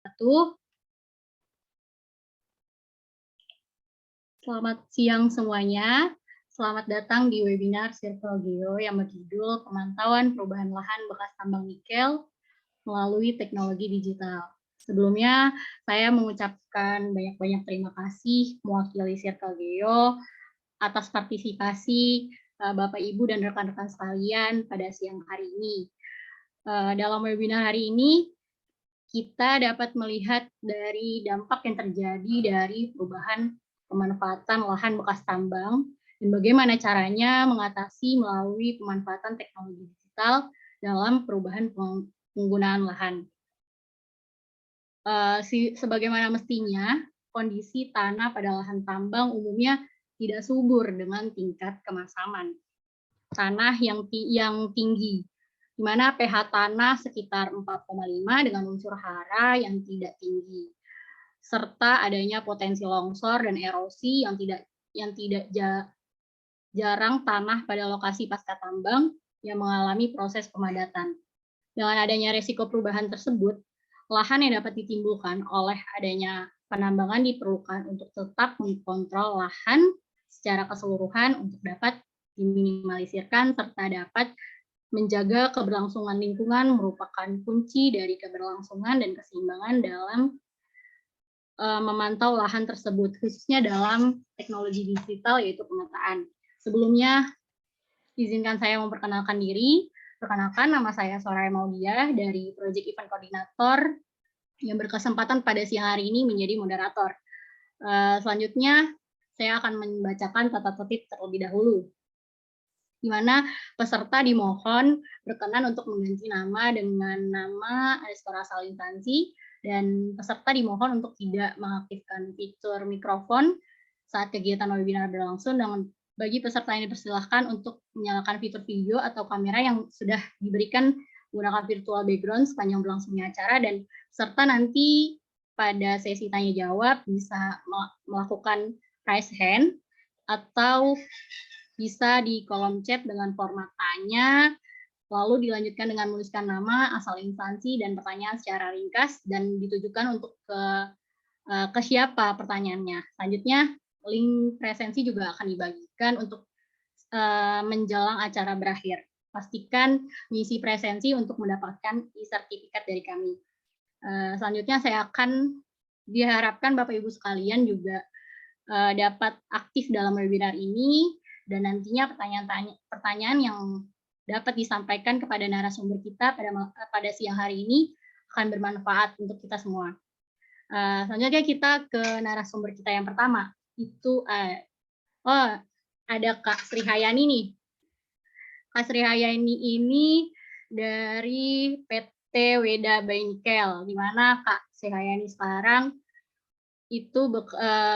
wabarakatuh. Selamat siang semuanya. Selamat datang di webinar Circle Geo yang berjudul Pemantauan Perubahan Lahan Bekas Tambang Nikel melalui Teknologi Digital. Sebelumnya, saya mengucapkan banyak-banyak terima kasih mewakili Circle Geo atas partisipasi Bapak, Ibu, dan rekan-rekan sekalian pada siang hari ini. Dalam webinar hari ini, kita dapat melihat dari dampak yang terjadi dari perubahan pemanfaatan lahan bekas tambang dan bagaimana caranya mengatasi melalui pemanfaatan teknologi digital dalam perubahan penggunaan lahan. Sebagaimana mestinya, kondisi tanah pada lahan tambang umumnya tidak subur dengan tingkat kemasaman tanah yang tinggi, di mana pH tanah sekitar 4,5 dengan unsur hara yang tidak tinggi, serta adanya potensi longsor dan erosi yang tidak jarang tanah pada lokasi pasca tambang yang mengalami proses pemadatan. Dengan adanya resiko perubahan tersebut, lahan yang dapat ditimbulkan oleh adanya penambangan diperlukan untuk tetap mengkontrol lahan secara keseluruhan untuk dapat diminimalisirkan serta dapat menjaga keberlangsungan lingkungan merupakan kunci dari keberlangsungan dan keseimbangan dalam memantau lahan tersebut, khususnya dalam teknologi digital yaitu pemetaan. Sebelumnya, izinkan saya memperkenalkan diri. Perkenalkan, nama saya Soraya Maudia dari Project Event Coordinator yang berkesempatan pada siang hari ini menjadi moderator. Selanjutnya, saya akan membacakan tata tertib terlebih dahulu, di mana peserta dimohon berkenan untuk mengganti nama dengan nama asal instansi, dan peserta dimohon untuk tidak mengaktifkan fitur mikrofon saat kegiatan webinar berlangsung, dan bagi peserta yang dipersilahkan untuk menyalakan fitur video atau kamera yang sudah diberikan menggunakan virtual background sepanjang berlangsungnya acara, dan peserta nanti pada sesi tanya jawab bisa melakukan raise hand atau bisa di kolom chat dengan format tanya, lalu dilanjutkan dengan menuliskan nama, asal instansi, dan pertanyaan secara ringkas, dan ditujukan untuk ke siapa pertanyaannya. Selanjutnya, link presensi juga akan dibagikan untuk menjelang acara berakhir. Pastikan mengisi presensi untuk mendapatkan e-sertifikat dari kami. Selanjutnya, saya akan diharapkan Bapak Ibu sekalian juga dapat aktif dalam webinar ini, dan nantinya pertanyaan yang dapat disampaikan kepada narasumber kita pada siang hari ini akan bermanfaat untuk kita semua. Selanjutnya kita ke narasumber kita yang pertama. Itu ada Kak Sri Hayani nih. Kak Sri Hayani ini dari PT Weda by Nikel, di mana Kak Sri Hayani sekarang itu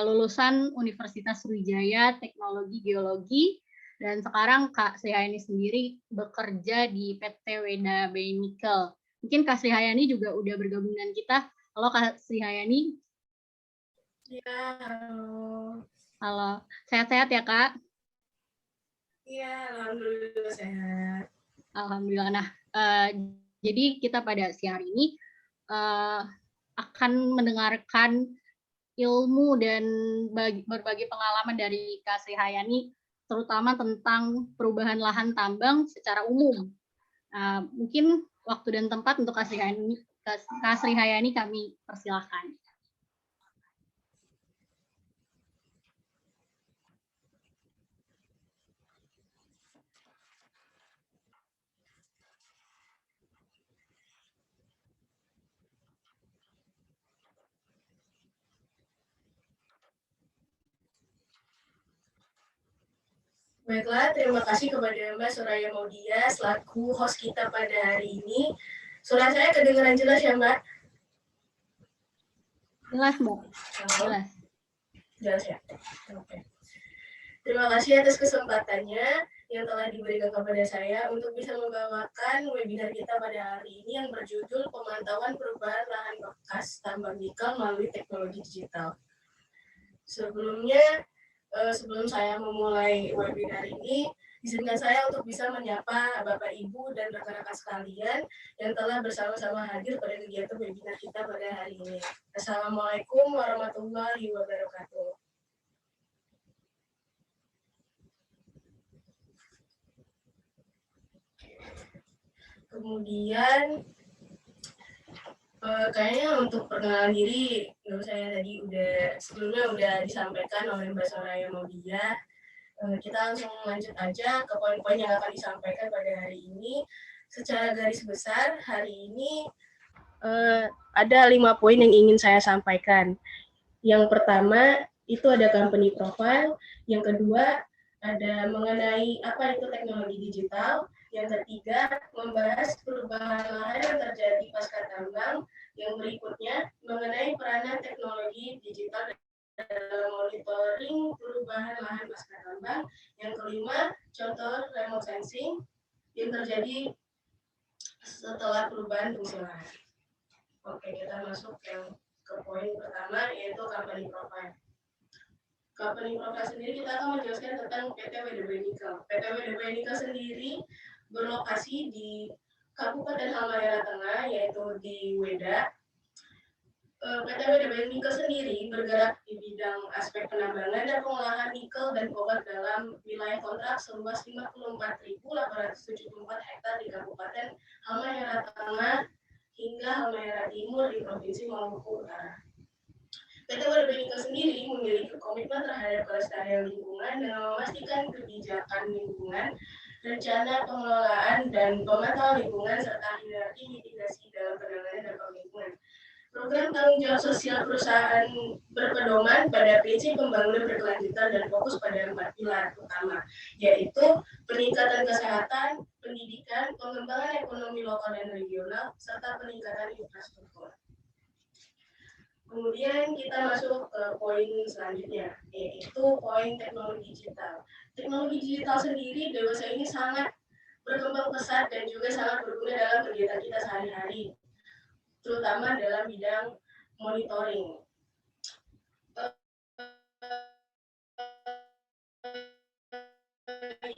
lulusan Universitas Sriwijaya Teknologi Geologi, dan sekarang Kak Sri Hayani sendiri bekerja di PT Weda by Nikel. Mungkin Kak Sri Hayani juga udah bergabung dengan kita. Halo Kak Sri Hayani. Ya, halo. Halo, sehat-sehat ya Kak? Iya, alhamdulillah sehat. Alhamdulillah. Nah, jadi kita pada siang hari ini akan mendengarkan ilmu dan berbagi pengalaman dari Kak Sri Hayani, terutama tentang perubahan lahan tambang secara umum. Mungkin waktu dan tempat untuk Kak Sri Hayani kami persilahkan. Baiklah, terima kasih kepada Mbak Soraya Maudia selaku host kita pada hari ini. Suara saya kedengaran jelas ya, Mbak? Jelas, Mbak. Jelas. Jelas ya? Oke. Terima kasih atas kesempatannya yang telah diberikan kepada saya untuk bisa membawakan webinar kita pada hari ini yang berjudul Pemantauan Perubahan Lahan Bekas Tambang Nikel melalui Teknologi Digital. Sebelumnya, sebelum saya memulai webinar ini, izinkan saya untuk bisa menyapa Bapak Ibu dan rekan-rekan sekalian yang telah bersama-sama hadir pada kegiatan webinar kita pada hari ini. Assalamualaikum warahmatullahi wabarakatuh. Kemudian kayaknya untuk perkenalan diri, menurut saya tadi sebelumnya udah disampaikan oleh Mbak Soraya Maudia. Kita langsung lanjut aja ke poin-poin yang akan disampaikan pada hari ini. Secara garis besar, hari ini ada 5 poin yang ingin saya sampaikan. Yang pertama, itu ada company profile. Yang kedua, ada mengenai apa itu teknologi digital. Yang ketiga, membahas perubahan lahan yang terjadi pasca tambang. Yang berikutnya, mengenai peranan teknologi digital dalam monitoring perubahan lahan pasca tambang. Yang kelima, contoh remote sensing yang terjadi setelah perubahan fungsi lahan. Oke, kita masuk ke poin pertama, yaitu company profile. Company profile sendiri kita akan menjelaskan tentang PT WDB Nikel. PT WDB Nikel sendiri berlokasi di Kabupaten Halmahera Tengah, yaitu di Weda. PT WDB Nikel sendiri bergerak di bidang aspek penambangan dan pengolahan nikel dan kobalt dalam wilayah kontrak seluas 54.874 hektar di Kabupaten Halmahera Tengah hingga Halmahera Timur di Provinsi Maluku Utara. PT WDB Nikel sendiri memiliki komitmen terhadap kelestarian lingkungan dengan memastikan kebijakan lingkungan, rencana pengelolaan dan pemantauan lingkungan serta hierarki mitigasi dalam penanganan dampak lingkungan. Program tanggung jawab sosial perusahaan berpedoman pada prinsip pembangunan berkelanjutan dan fokus pada 4 pilar utama, yaitu peningkatan kesehatan, pendidikan, pengembangan ekonomi lokal dan regional, serta peningkatan infrastruktur. Kemudian kita masuk ke poin selanjutnya, yaitu poin teknologi digital. Teknologi digital sendiri dewasa ini sangat berkembang pesat dan juga sangat berguna dalam kegiatan kita sehari-hari, terutama dalam bidang monitoring.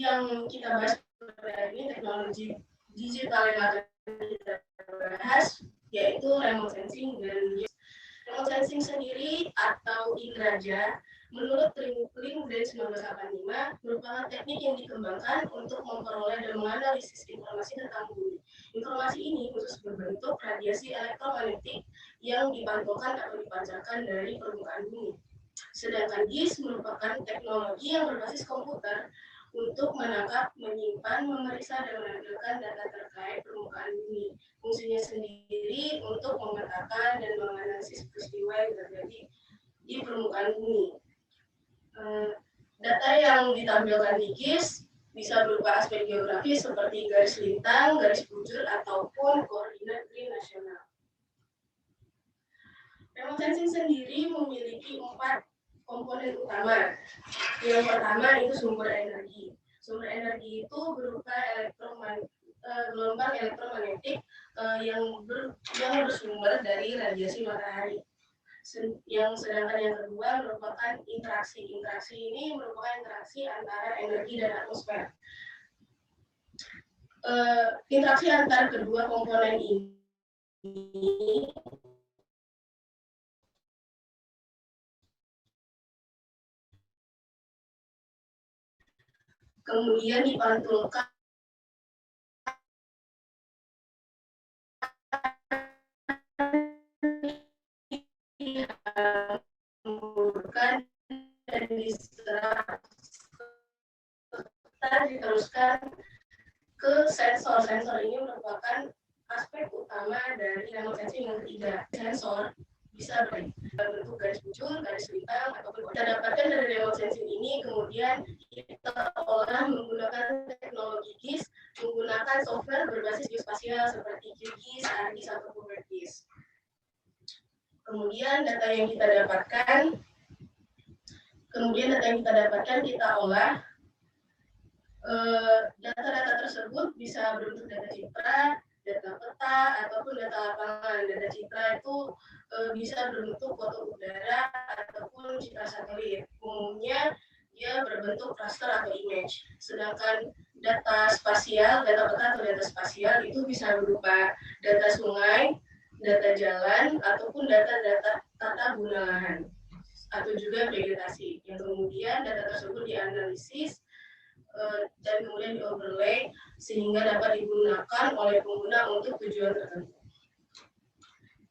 Yang kita bahas pada ini teknologi digital yang akan kita bahas, yaitu remote sensing dan remote sensing sendiri atau INRAJA menurut Link Grant 1985 merupakan teknik yang dikembangkan untuk memperoleh dan menganalisis informasi tentang bumi. Informasi ini khusus berbentuk radiasi elektromagnetik yang dipantulkan atau dipancarkan dari permukaan bumi. Sedangkan GIS merupakan teknologi yang berbasis komputer untuk menangkap, menyimpan, memeriksa, dan menampilkan data terkait permukaan bumi. Fungsinya sendiri untuk memetakan dan menganalisis peristiwa yang terjadi di permukaan bumi. Data yang ditampilkan di GIS bisa berupa aspek geografis seperti garis lintang, garis bujur, ataupun koordinat green nasional. Remote sensing sendiri memiliki 4 komponen utama. Yang pertama itu sumber energi. Sumber energi itu berupa gelombang elektromagnetik yang bersumber dari radiasi matahari. Yang sedangkan yang kedua merupakan interaksi. Interaksi ini merupakan interaksi antara energi dan atmosfer. Interaksi antara kedua komponen ini kemudian dipantulkan dan diteruskan ke sensor. Sensor ini merupakan aspek utama dari remote sensing yang ketiga. Sensor bisa berbentuk garis bujur, garis lintang, ataupun kita dapatkan dari remote sensing ini, kemudian kita olah menggunakan teknologi GIS, menggunakan software berbasis geospasial seperti QGIS, ArcGIS, ataupun WebGIS. Kemudian data yang kita dapatkan kita olah. Data-data tersebut bisa berbentuk data citra, data peta, ataupun data lapangan. Data citra itu bisa berbentuk foto udara ataupun citra satelit. Umumnya dia berbentuk raster atau image. Sedangkan data spasial, data peta atau data spasial itu bisa berupa data sungai, data jalan, ataupun data-data tata guna lahan atau juga vegetasi. Yang kemudian data tersebut dianalisis dan kemudian di-overlay sehingga dapat digunakan oleh pengguna untuk tujuan tertentu.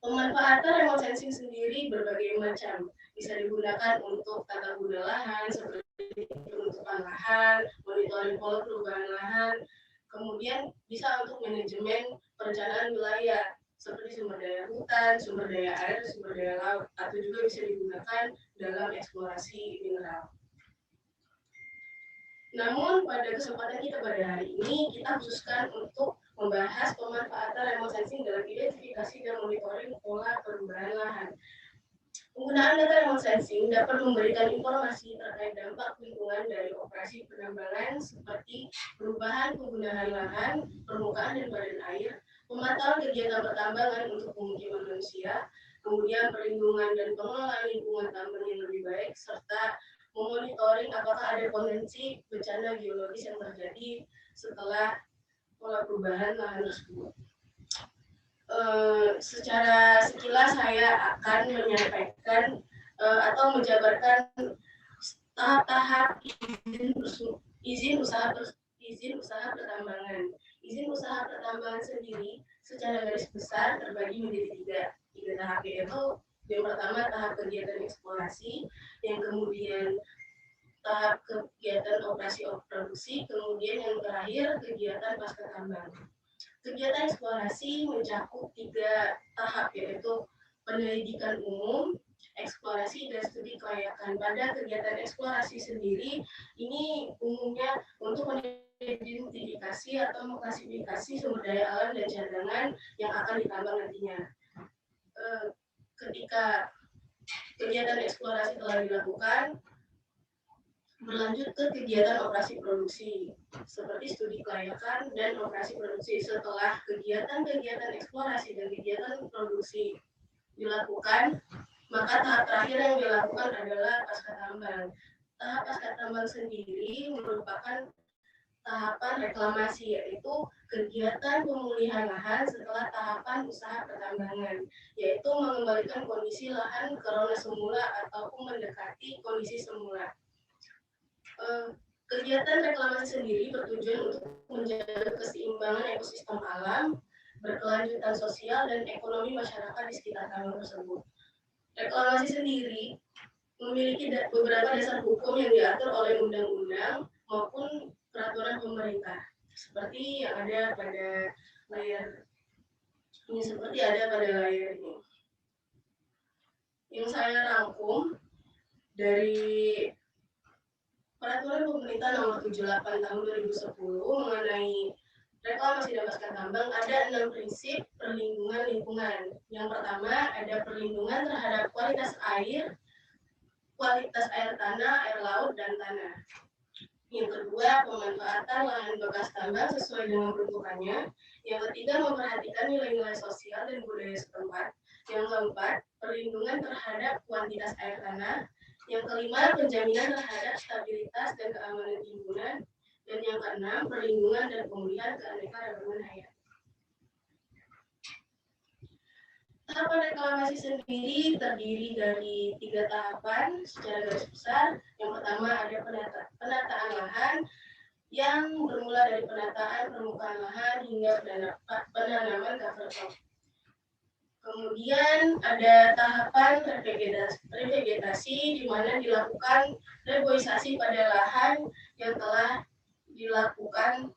Pemanfaatan remote sensing sendiri berbagai macam. Bisa digunakan untuk tata guna lahan, seperti penutupan lahan, monitoring pola perubahan lahan, kemudian bisa untuk manajemen perencanaan wilayah, seperti sumber daya hutan, sumber daya air, sumber daya laut, atau juga bisa digunakan dalam eksplorasi mineral. Namun pada kesempatan kita pada hari ini, kita khususkan untuk membahas pemanfaatan remote sensing dalam identifikasi dan monitoring pola perubahan lahan. Penggunaan data remote sensing dapat memberikan informasi terkait dampak lingkungan dari operasi penambangan seperti perubahan penggunaan lahan, permukaan dan badan air, pemantauan kegiatan pertambangan untuk pemukiman manusia, kemudian perlindungan dan pengelolaan lingkungan tambang yang lebih baik, serta memonitoring apakah ada potensi bencana geologis yang terjadi setelah pola perubahan lahan tersebut. Secara sekilas saya akan menyampaikan atau menjabarkan tahap-tahap izin usaha pertambangan. Izin usaha pertambangan sendiri secara garis besar terbagi menjadi tiga tahap, yaitu yang pertama tahap kegiatan eksplorasi, yang kemudian tahap kegiatan operasi produksi, kemudian yang terakhir kegiatan pasca tambang. Kegiatan eksplorasi mencakup 3 tahap, yaitu penyelidikan umum, eksplorasi, dan studi kelayakan. Pada kegiatan eksplorasi sendiri, ini umumnya untuk mengidentifikasi atau mengklasifikasi sumber daya alam dan cadangan yang akan ditambang nantinya. Ketika kegiatan eksplorasi telah dilakukan, berlanjut ke kegiatan operasi produksi, seperti studi kelayakan dan operasi produksi. Setelah kegiatan-kegiatan eksplorasi dan kegiatan produksi dilakukan, maka tahap terakhir yang dilakukan adalah pasca tambang. Tahap pasca tambang sendiri merupakan tahapan reklamasi, yaitu kegiatan pemulihan lahan setelah tahapan usaha pertambangan, yaitu mengembalikan kondisi lahan ke rona semula ataupun mendekati kondisi semula. Kegiatan reklamasi sendiri bertujuan untuk menjaga keseimbangan ekosistem alam, berkelanjutan sosial dan ekonomi masyarakat di sekitar tambang tersebut. Reklamasi sendiri memiliki beberapa dasar hukum yang diatur oleh undang-undang maupun peraturan pemerintah, seperti yang ada pada layar ini, Yang saya rangkum dari Peraturan Pemerintah Nomor 78 Tahun 2010 mengenai reklamasi dan pasca tambang ada 6 prinsip perlindungan lingkungan. Yang pertama ada perlindungan terhadap kualitas air tanah, air laut, dan tanah. Yang kedua, pemanfaatan lahan bekas tambang sesuai dengan peruntukannya. Yang ketiga, memperhatikan nilai-nilai sosial dan budaya setempat. Yang keempat, perlindungan terhadap kuantitas air tanah. Yang kelima, penjaminan terhadap stabilitas dan keamanan lingkungan. Dan yang keenam, perlindungan dan pemulihan keanekaragaman hayati. Tahapan reklamasi sendiri terdiri dari 3 tahapan secara garis besar. Yang pertama ada penataan lahan yang bermula dari penataan permukaan lahan hingga penanaman cover crop. Kemudian ada tahapan revegetasi di mana dilakukan reboisasi pada lahan yang telah dilakukan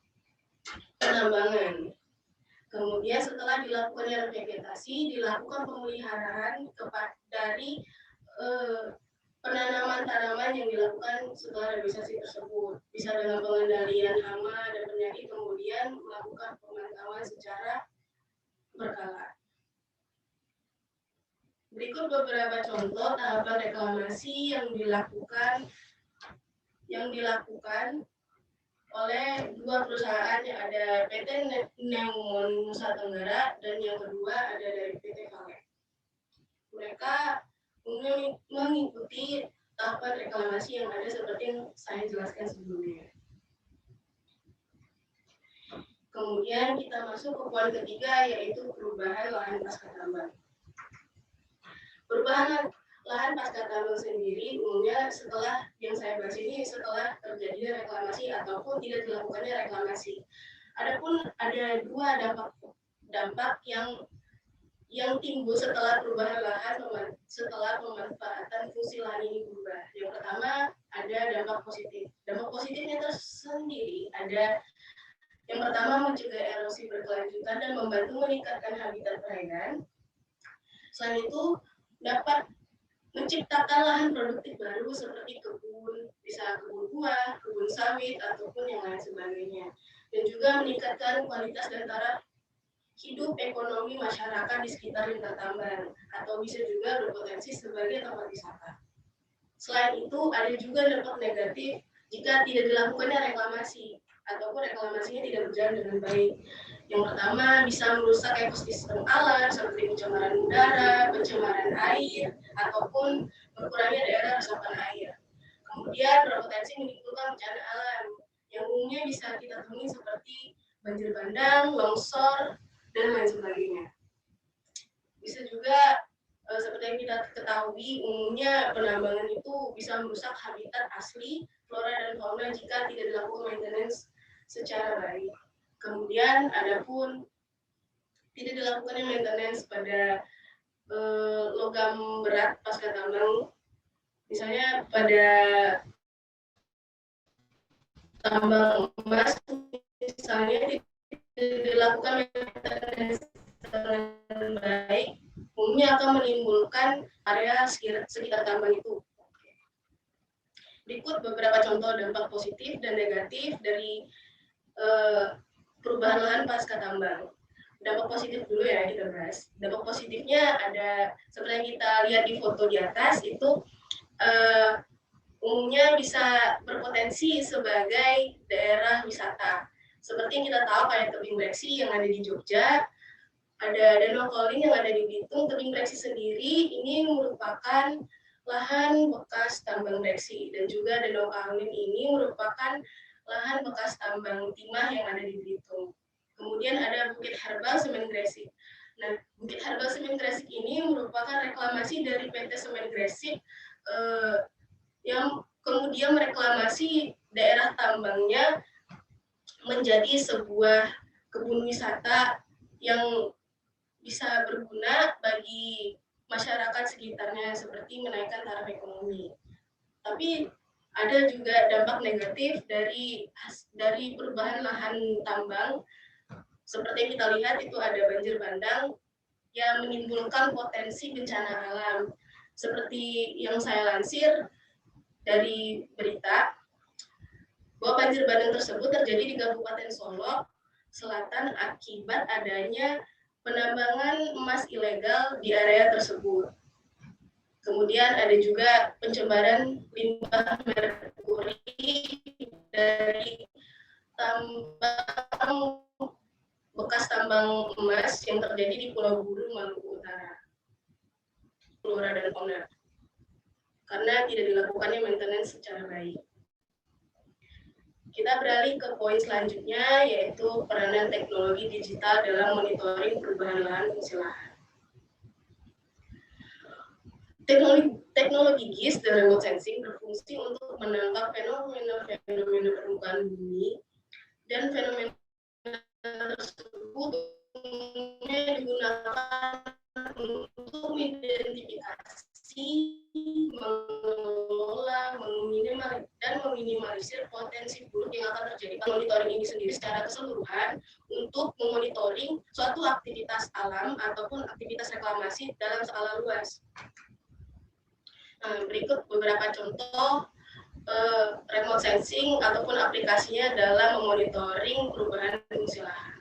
penambangan. Kemudian setelah dilakukan revegetasi, dilakukan pemeliharaan dari penanaman tanaman yang dilakukan setelah reboisasi tersebut. Bisa dengan pengendalian hama dan penyakit, kemudian melakukan pemantauan secara berkala. Berikut beberapa contoh tahapan reklamasi yang dilakukan oleh 2 perusahaan, yang ada PT Neumon Nusa Tenggara dan yang kedua ada dari PT Vale. Mereka mengikuti tahapan reklamasi yang ada seperti yang saya jelaskan sebelumnya. Kemudian kita masuk ke poin ketiga, yaitu perubahan lahan pasca tambang. Perubahan lahan pasca tambang sendiri umumnya setelah yang saya bahas ini setelah terjadinya reklamasi ataupun tidak dilakukannya reklamasi. Adapun ada dua dampak yang timbul setelah perubahan lahan setelah pemanfaatan fungsi lahan ini berubah. Yang pertama ada dampak positif. Dampak positifnya tersendiri ada yang pertama mencegah erosi berkelanjutan dan membantu meningkatkan habitat perairan. Selain itu dapat menciptakan lahan produktif baru seperti kebun, bisa kebun buah, kebun sawit, ataupun yang lain sebagainya. Dan juga meningkatkan kualitas dan taraf hidup ekonomi masyarakat di sekitar lingkar tambang, atau bisa juga berpotensi sebagai tempat wisata. Selain itu, ada juga dampak negatif jika tidak dilakukannya reklamasi, ataupun reklamasinya tidak berjalan dengan baik. Yang pertama, bisa merusak ekosistem alam seperti pencemaran udara, pencemaran air, ataupun berkurangnya daerah resapan air. Kemudian berpotensi menimbulkan bencana alam yang umumnya bisa kita temui seperti banjir bandang, longsor, dan lain sebagainya. Bisa juga seperti yang kita ketahui, umumnya penambangan itu bisa merusak habitat asli, flora dan fauna jika tidak dilakukan maintenance secara baik. Kemudian adapun tidak dilakukannya maintenance pada logam berat pasca tambang, misalnya pada tambang emas, misalnya tidak dilakukan maintenance dengan baik, umumnya akan menimbulkan area sekitar tambang itu. Berikut beberapa contoh dampak positif dan negatif dari perubahan lahan pasca tambang. Dampak positif dulu ya kita bahas. Dampak positifnya ada seperti yang kita lihat di foto di atas itu umumnya bisa berpotensi sebagai daerah wisata. Seperti yang kita tahu kayak tebing Breksi yang ada di Jogja, ada Danau Koling yang ada di Bitung. Tebing Breksi sendiri ini merupakan lahan bekas tambang Breksi, dan juga Danau Koling ini merupakan lahan bekas tambang timah yang ada di Belitung. Kemudian ada Bukit Herbal Semen Gresik. Nah, Bukit Herbal Semen Gresik ini merupakan reklamasi dari PT Semen Gresik yang kemudian mereklamasi daerah tambangnya menjadi sebuah kebun wisata yang bisa berguna bagi masyarakat sekitarnya seperti menaikkan taraf ekonomi. Tapi ada juga dampak negatif dari perubahan lahan tambang. Seperti yang kita lihat itu ada banjir bandang yang menimbulkan potensi bencana alam. Seperti yang saya lansir dari berita, bahwa banjir bandang tersebut terjadi di Kabupaten Solok Selatan akibat adanya penambangan emas ilegal di area tersebut. Kemudian ada juga pencemaran limbah merkuri dari tambang bekas tambang emas yang terjadi di Pulau Buru, Maluku Utara. Flora dan fauna. Karena tidak dilakukannya maintenance secara baik. Kita beralih ke poin selanjutnya, yaitu peranan teknologi digital dalam monitoring perubahan lahan fungsi lahan. Teknologi GIS dan remote sensing berfungsi untuk menangkap fenomena permukaan bumi, dan fenomena tersebut digunakan untuk mengidentifikasi, mengelola, dan meminimalisir potensi buruk yang akan terjadi. Monitoring ini sendiri secara keseluruhan untuk memonitoring suatu aktivitas alam ataupun aktivitas reklamasi dalam skala luas. Berikut beberapa contoh remote sensing ataupun aplikasinya dalam memonitoring perubahan fungsi lahan.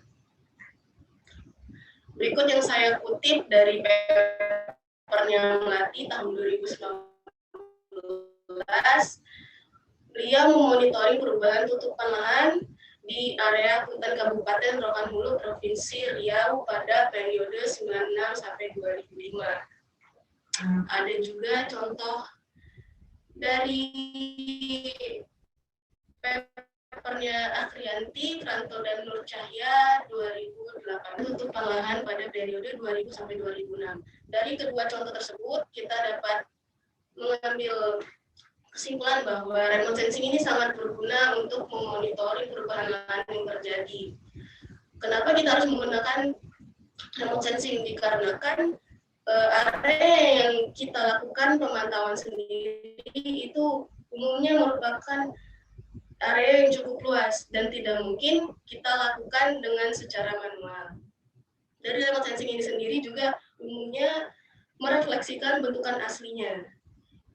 Berikut yang saya kutip dari papernya Melati tahun 2019. Beliau memonitoring perubahan tutupan lahan di area hutan Kabupaten Rokan Hulu, Provinsi Riau pada periode 96 sampai 2005. Ada juga contoh Dari papernya Akrianti, Franto, dan Nur Cahya 2008 tutupan lahan pada periode 2000 sampai 2006. Dari kedua contoh tersebut, kita dapat mengambil kesimpulan bahwa remote sensing ini sangat berguna untuk memonitoring perubahan lahan yang terjadi. Kenapa kita harus menggunakan remote sensing? Dikarenakan area yang kita lakukan pemantauan sendiri itu umumnya merupakan area yang cukup luas dan tidak mungkin kita lakukan dengan secara manual. Dari remote sensing ini sendiri juga umumnya merefleksikan bentukan aslinya,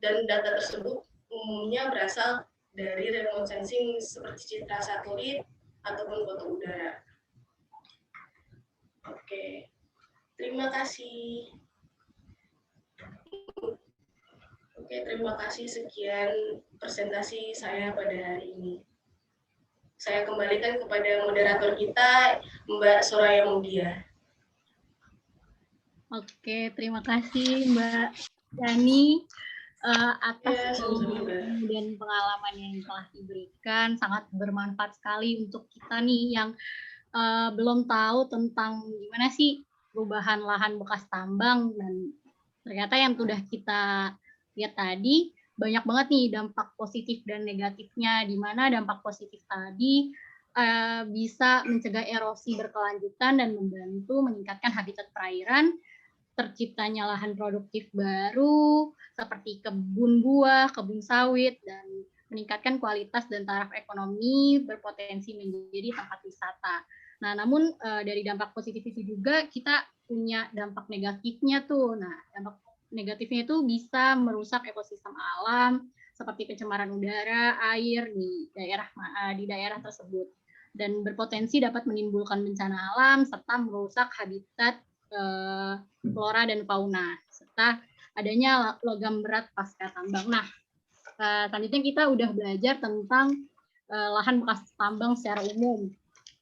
dan data tersebut umumnya berasal dari remote sensing seperti citra satelit ataupun foto udara. Oke, terima kasih. Oke, terima kasih. Sekian presentasi saya pada hari ini. Saya kembalikan kepada moderator kita, Mbak Soraya Mugia. Oke, terima kasih Mbak Yani atas ilmu dan pengalaman yang telah diberikan. Sangat bermanfaat sekali untuk kita nih yang belum tahu tentang gimana sih perubahan lahan bekas tambang, dan ternyata yang sudah kita lihat tadi banyak banget nih dampak positif dan negatifnya, di mana dampak positif tadi bisa mencegah erosi berkelanjutan dan membantu meningkatkan habitat perairan, terciptanya lahan produktif baru seperti kebun buah, kebun sawit, dan meningkatkan kualitas dan taraf ekonomi berpotensi menjadi tempat wisata. Nah, namun dari dampak positif itu juga kita punya dampak negatifnya tuh. Nah, dampak negatifnya itu bisa merusak ekosistem alam seperti pencemaran udara, air di daerah tersebut, dan berpotensi dapat menimbulkan bencana alam serta merusak habitat flora dan fauna serta adanya logam berat pasca tambang. Nah, selanjutnya kita udah belajar tentang lahan bekas tambang secara umum.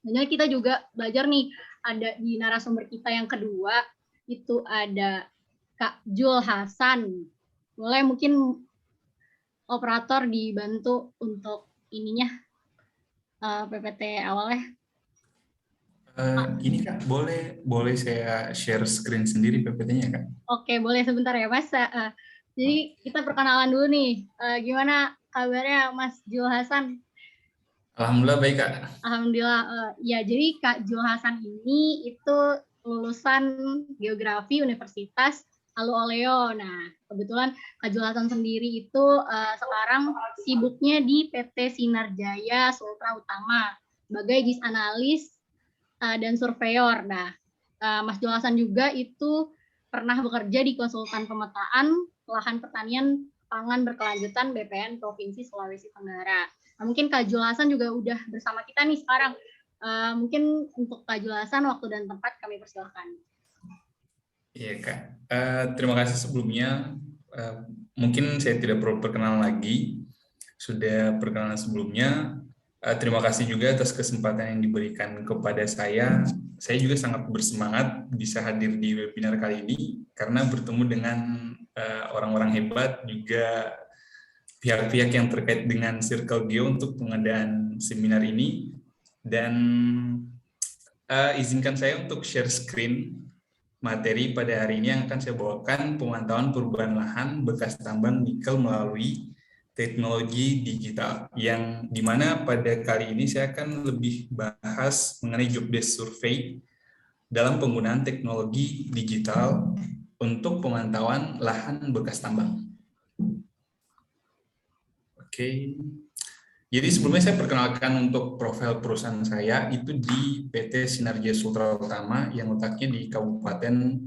Dan kita juga belajar nih, ada di narasumber kita yang kedua itu ada Kak Jul Hasan. Boleh mungkin operator dibantu untuk ininya PPT awalnya. Ini Kak, boleh saya share screen sendiri PPT-nya Kak? Oke, boleh sebentar ya Mas. Jadi kita perkenalan dulu nih. Gimana kabarnya Mas Jul Hasan? Alhamdulillah baik Kak. Alhamdulillah. Ya, jadi Kak Jul Hasan ini itu lulusan Geografi Universitas Alu Oleo. Nah, kebetulan Kak Jul Hasan sendiri itu sekarang sibuknya di PT Sinar Jaya Sultra Utama sebagai GIS analis dan surveyor. Nah, Mas Jul Hasan juga itu pernah bekerja di konsultan pemetaan lahan pertanian pangan berkelanjutan BPN Provinsi Sulawesi Tenggara. Nah, mungkin Kak Jul Hasan juga udah bersama kita nih sekarang. Mungkin untuk Kak Jul Hasan waktu dan tempat kami persilakan. Iya Kak, terima kasih sebelumnya. Mungkin saya tidak perlu perkenalan lagi, sudah perkenalan sebelumnya. Terima kasih juga atas kesempatan yang diberikan kepada saya. Saya juga sangat bersemangat bisa hadir di webinar kali ini karena bertemu dengan orang-orang hebat, juga pihak-pihak yang terkait dengan Circle Geo untuk pengadaan seminar ini. Dan izinkan saya untuk share screen materi pada hari ini yang akan saya bawakan, pemantauan perubahan lahan bekas tambang nikel melalui teknologi digital, yang dimana pada kali ini saya akan lebih bahas mengenai job desk survey dalam penggunaan teknologi digital untuk pemantauan lahan bekas tambang. Oke. Jadi sebelumnya saya perkenalkan untuk profil perusahaan saya itu di PT Sinar Jaya Sultra Utama yang letaknya di Kabupaten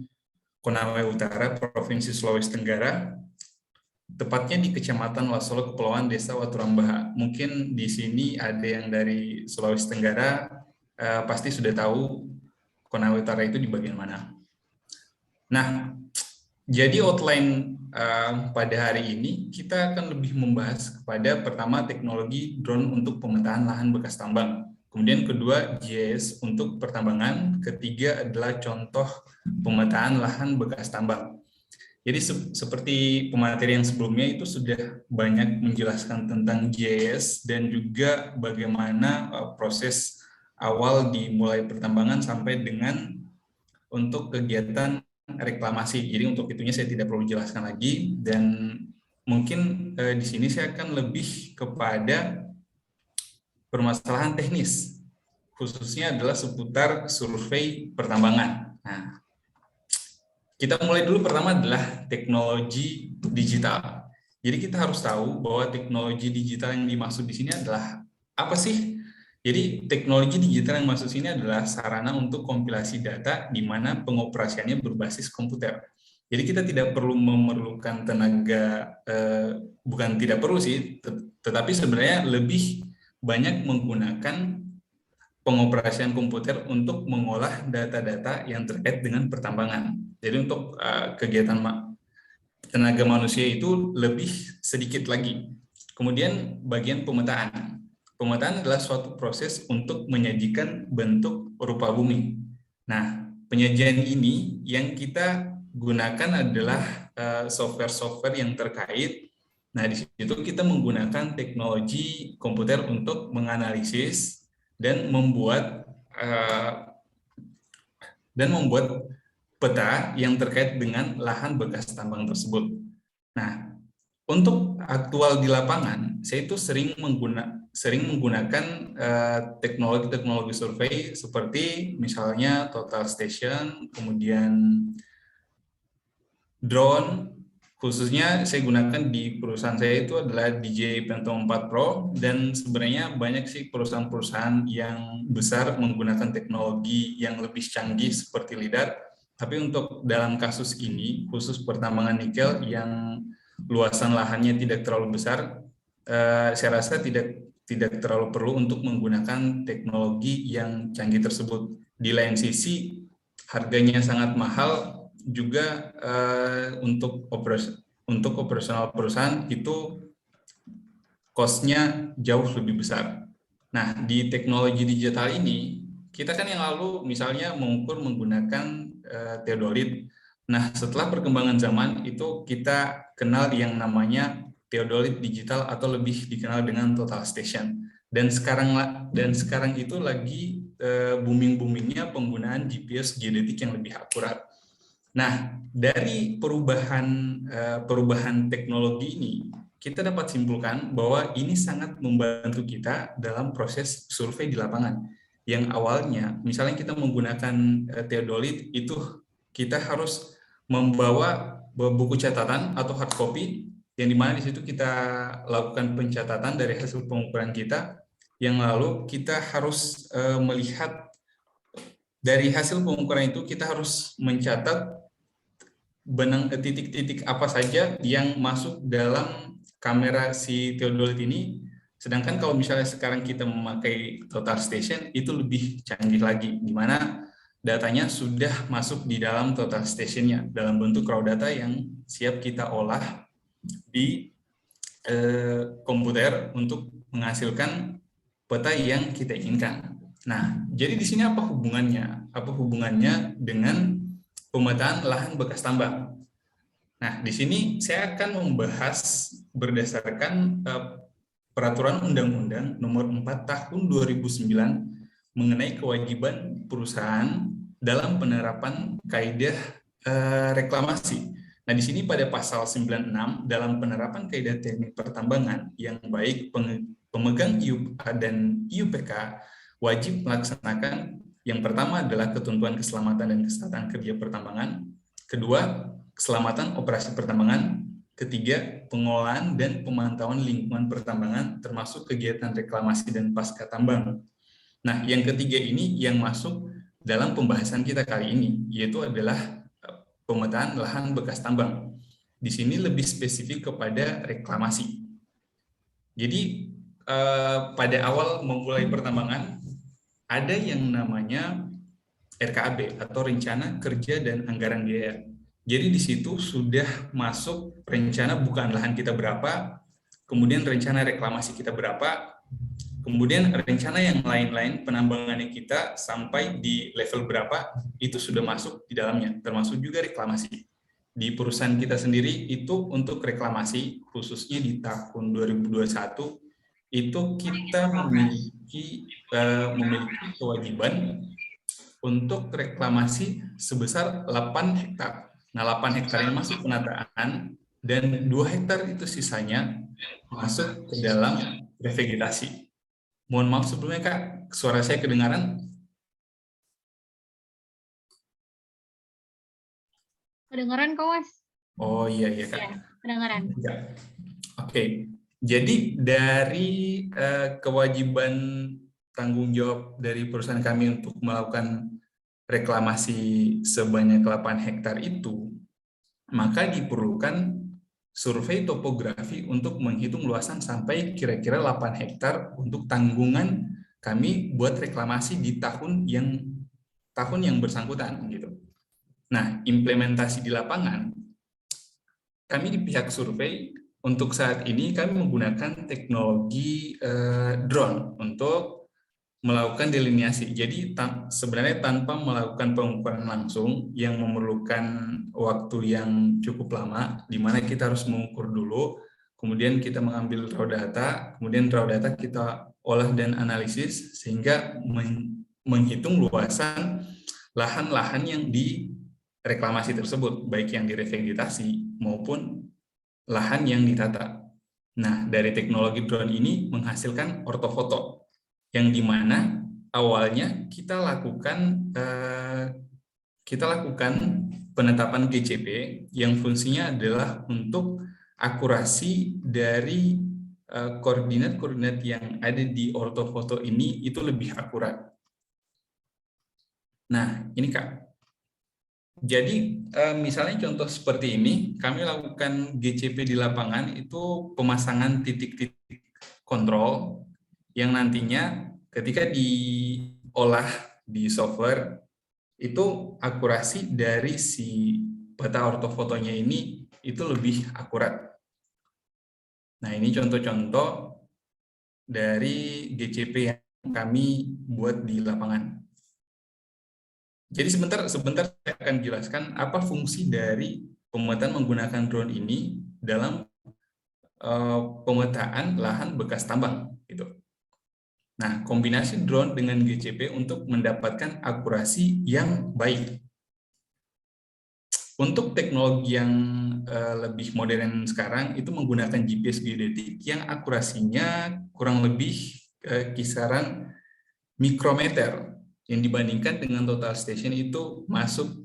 Konawe Utara, Provinsi Sulawesi Tenggara, tepatnya di Kecamatan Wasolo, Kepulauan Desa Waturambaha. Mungkin di sini ada yang dari Sulawesi Tenggara, pasti sudah tahu Konawe Utara itu di bagian mana. Nah, jadi outline pada hari ini kita akan lebih membahas kepada pertama teknologi drone untuk pemetaan lahan bekas tambang, kemudian kedua GIS untuk pertambangan, ketiga adalah contoh pemetaan lahan bekas tambang. Jadi seperti pemateri yang sebelumnya itu sudah banyak menjelaskan tentang GIS dan juga bagaimana proses awal dimulai pertambangan sampai dengan untuk kegiatan reklamasi. Jadi untuk itunya saya tidak perlu jelaskan lagi, dan mungkin di sini saya akan lebih kepada permasalahan teknis, khususnya adalah seputar survei pertambangan. Nah, kita mulai dulu, pertama adalah teknologi digital. Jadi kita harus tahu bahwa teknologi digital yang dimaksud di sini adalah apa sih? Jadi teknologi digital yang masuk sini adalah sarana untuk kompilasi data di mana pengoperasiannya berbasis komputer. Jadi kita tidak perlu memerlukan tenaga, bukan tidak perlu sih, tetapi sebenarnya lebih banyak menggunakan pengoperasian komputer untuk mengolah data-data yang terkait dengan pertambangan. Jadi untuk kegiatan tenaga manusia itu lebih sedikit lagi. Kemudian bagian pemetaan. Pemetaan adalah suatu proses untuk menyajikan bentuk rupa bumi. Nah, penyajian ini yang kita gunakan adalah software-software yang terkait. Nah, di situ kita menggunakan teknologi komputer untuk menganalisis dan membuat peta yang terkait dengan lahan bekas tambang tersebut. Nah, untuk aktual di lapangan, saya itu sering menggunakan teknologi-teknologi survei seperti misalnya total station, kemudian drone. Khususnya saya gunakan di perusahaan saya itu adalah DJI Phantom 4 Pro, dan sebenarnya banyak sih perusahaan-perusahaan yang besar menggunakan teknologi yang lebih canggih seperti LiDAR. Tapi untuk dalam kasus ini, khusus pertambangan nikel yang luasan lahannya tidak terlalu besar, saya rasa tidak terlalu perlu untuk menggunakan teknologi yang canggih tersebut. Di lain sisi, harganya sangat mahal juga. Untuk operasional perusahaan itu cost-nya jauh lebih besar. Nah, di teknologi digital ini, kita kan yang lalu misalnya mengukur menggunakan teodolit. Nah, setelah perkembangan zaman itu kita kenal yang namanya teodolit digital atau lebih dikenal dengan total station. Dan sekarang itu lagi booming-boomingnya penggunaan GPS geodetik yang lebih akurat. Nah, dari perubahan teknologi ini, kita dapat simpulkan bahwa ini sangat membantu kita dalam proses survei di lapangan. Yang awalnya, misalnya kita menggunakan teodolit, itu kita harus membawa buku catatan atau hard copy, yang dimana di situ kita lakukan pencatatan dari hasil pengukuran kita, yang lalu kita harus melihat dari hasil pengukuran itu, kita harus mencatat benang titik-titik apa saja yang masuk dalam kamera si teodolit ini. Sedangkan kalau misalnya sekarang kita memakai total station, itu lebih canggih lagi, di mana datanya sudah masuk di dalam total stationnya dalam bentuk raw data yang siap kita olah di komputer untuk menghasilkan peta yang kita inginkan. Nah, jadi di sini apa hubungannya? Apa hubungannya dengan pemetaan lahan bekas tambang? Nah, di sini saya akan membahas berdasarkan Peraturan Undang-Undang Nomor 4 Tahun 2009 mengenai kewajiban perusahaan dalam penerapan kaidah reklamasi. Nah, di sini pada pasal 96 dalam penerapan kaidah teknik pertambangan yang baik, pemegang IUPA dan IUPK wajib melaksanakan yang pertama adalah ketentuan keselamatan dan kesehatan kerja pertambangan, kedua, keselamatan operasi pertambangan, ketiga, pengolahan dan pemantauan lingkungan pertambangan termasuk kegiatan reklamasi dan pasca tambang. Nah, yang ketiga ini yang masuk dalam pembahasan kita kali ini, yaitu adalah pemetaan lahan bekas tambang. Di sini lebih spesifik kepada reklamasi. Jadi, pada awal memulai pertambangan, ada yang namanya RKAB atau Rencana Kerja dan Anggaran Biaya. Jadi di situ sudah masuk rencana bukaan lahan kita berapa, kemudian rencana reklamasi kita berapa, kemudian rencana yang lain-lain penambangannya kita sampai di level berapa, itu sudah masuk di dalamnya, termasuk juga reklamasi. di perusahaan kita sendiri itu untuk reklamasi, khususnya di tahun 2021, itu kita memiliki kewajiban untuk reklamasi sebesar 8 hektar. Nah, 8 hektar ini masuk penataan, dan 2 hektar itu sisanya masuk ke dalam revegetasi. Mohon maaf sebelumnya, Kak, suara saya kedengaran? Kedengaran kok, Mas? Oh iya, Kak. Ya, kedengaran. Ya. Oke, jadi dari kewajiban tanggung jawab dari perusahaan kami untuk melakukan reklamasi sebanyak 8 hektar itu, maka diperlukan survei topografi untuk menghitung luasan sampai kira-kira 8 hektar untuk tanggungan kami buat reklamasi di tahun yang bersangkutan gitu. Nah, implementasi di lapangan, kami di pihak survei untuk saat ini kami menggunakan teknologi drone untuk melakukan delineasi. Jadi sebenarnya tanpa melakukan pengukuran langsung yang memerlukan waktu yang cukup lama, di mana kita harus mengukur dulu, kemudian kita mengambil raw data, kemudian raw data kita olah dan analisis sehingga menghitung luasan lahan-lahan yang direklamasi tersebut, baik yang direvegetasi maupun lahan yang ditata. Nah, dari teknologi drone ini menghasilkan ortofoto, yang dimana awalnya kita lakukan penetapan GCP yang fungsinya adalah untuk akurasi dari koordinat-koordinat yang ada di ortofoto ini itu lebih akurat. Nah, ini Kak. Jadi misalnya contoh seperti ini, kami lakukan GCP di lapangan itu pemasangan titik-titik kontrol yang nantinya ketika diolah di software itu akurasi dari si peta ortofotonya ini itu lebih akurat. Nah, ini contoh-contoh dari GCP yang kami buat di lapangan. Jadi sebentar saya akan jelaskan apa fungsi dari pemetaan menggunakan drone ini dalam pemetaan lahan bekas tambang gitu. Nah, kombinasi drone dengan GCP untuk mendapatkan akurasi yang baik. Untuk teknologi yang lebih modern sekarang itu menggunakan GPS geodetik yang akurasinya kurang lebih kisaran mikrometer, yang dibandingkan dengan total station itu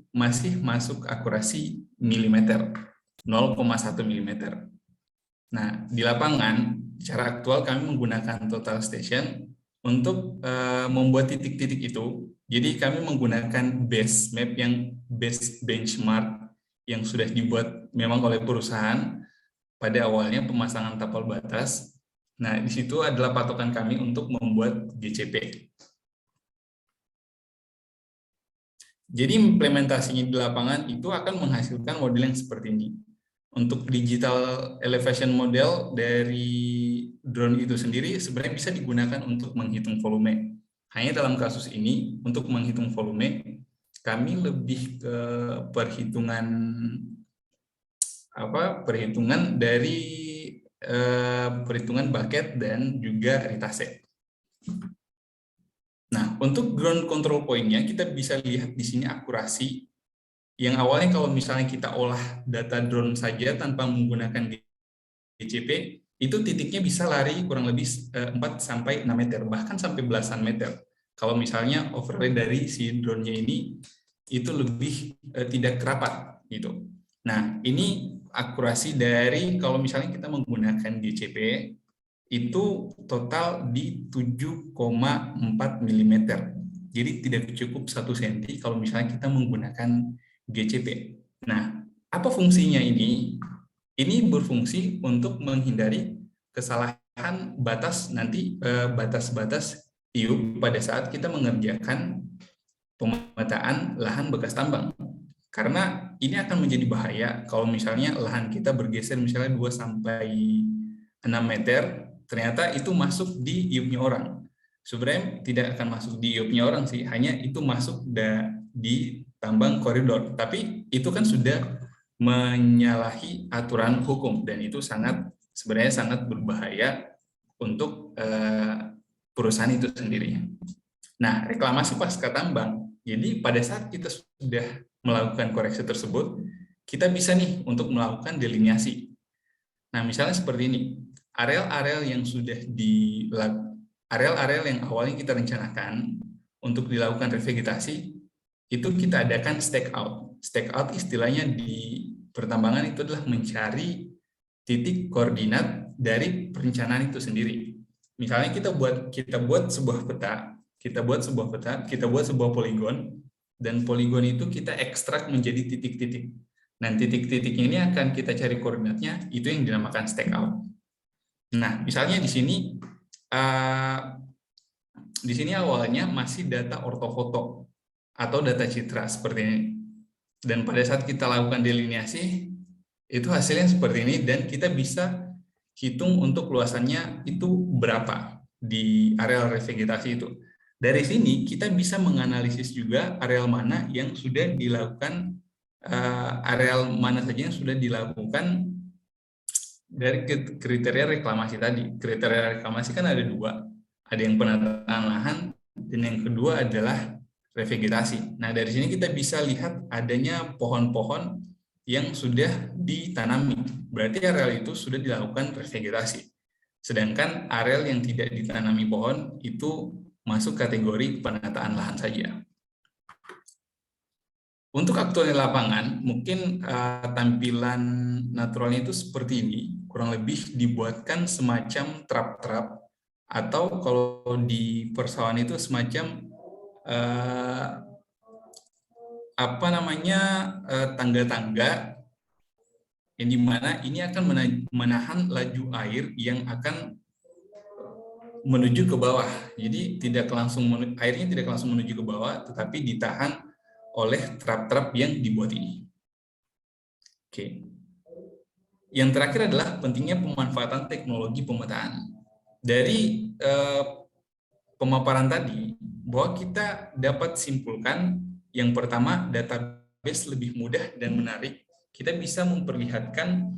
masih masuk akurasi milimeter, 0,1 milimeter. Nah, di lapangan secara aktual kami menggunakan total station untuk membuat titik-titik itu. Jadi kami menggunakan base map yang base benchmark yang sudah dibuat memang oleh perusahaan pada awalnya pemasangan tapal batas. Nah, di situ adalah patokan kami untuk membuat GCP. Jadi implementasinya di lapangan itu akan menghasilkan model yang seperti ini. Untuk digital elevation model dari drone itu sendiri sebenarnya bisa digunakan untuk menghitung volume. Hanya dalam kasus ini, untuk menghitung volume, kami lebih ke perhitungan dari perhitungan bucket dan juga retase. Nah, untuk ground control point-nya kita bisa lihat di sini akurasi yang awalnya kalau misalnya kita olah data drone saja tanpa menggunakan GCP, itu titiknya bisa lari kurang lebih 4-6 meter, bahkan sampai belasan meter. Kalau misalnya overlay dari si drone-nya ini itu lebih tidak kerapat gitu. Nah, ini akurasi dari kalau misalnya kita menggunakan GCP itu total di 7,4 mm. Jadi tidak cukup 1 cm kalau misalnya kita menggunakan GCP. Nah, apa fungsinya ini? Ini berfungsi untuk menghindari kesalahan batas-batas IUP pada saat kita mengerjakan pemetaan lahan bekas tambang. Karena ini akan menjadi bahaya kalau misalnya lahan kita bergeser misalnya 2-6 meter, ternyata itu masuk di IUP-nya orang. Sebenarnya tidak akan masuk di IUP-nya orang sih, hanya itu masuk di tambang koridor. Tapi itu kan sudah menyalahi aturan hukum, dan itu sebenarnya sangat berbahaya untuk perusahaan itu sendiri. Nah, reklamasi pasca tambang. Jadi pada saat kita sudah melakukan koreksi tersebut, kita bisa nih untuk melakukan delineasi. Nah, misalnya seperti ini. Areal-areal yang awalnya kita rencanakan untuk dilakukan revegetasi, itu kita adakan stake out. Stake out istilahnya di pertambangan itu adalah mencari titik koordinat dari perencanaan itu sendiri. Misalnya kita buat sebuah peta, kita buat sebuah poligon, dan poligon itu kita ekstrak menjadi titik-titik. Nah, titik-titiknya ini akan kita cari koordinatnya, itu yang dinamakan stake out. Nah, misalnya di sini awalnya masih data ortofoto atau data citra seperti ini. Dan pada saat kita lakukan delineasi, itu hasilnya seperti ini, dan kita bisa hitung untuk luasannya itu berapa di areal revegetasi itu. Dari sini kita bisa menganalisis juga areal mana yang sudah dilakukan, areal mana saja yang sudah dilakukan dari kriteria reklamasi tadi. Kriteria reklamasi kan ada dua, ada yang penataan lahan, dan yang kedua adalah revegetasi. Nah, dari sini kita bisa lihat adanya pohon-pohon yang sudah ditanami. Berarti areal itu sudah dilakukan revegetasi. Sedangkan areal yang tidak ditanami pohon itu masuk kategori penataan lahan saja. Untuk aktual lapangan, mungkin tampilan naturalnya itu seperti ini, kurang lebih dibuatkan semacam trap-trap, atau kalau di persawahan itu semacam tangga-tangga, yang dimana ini akan menahan laju air yang akan menuju ke bawah. Jadi airnya tidak langsung menuju ke bawah, tetapi ditahan oleh trap-trap yang dibuat ini. Oke. Yang terakhir adalah pentingnya pemanfaatan teknologi pemetaan. Dari pemaparan tadi, bahwa kita dapat simpulkan yang pertama, database lebih mudah dan menarik. Kita bisa memperlihatkan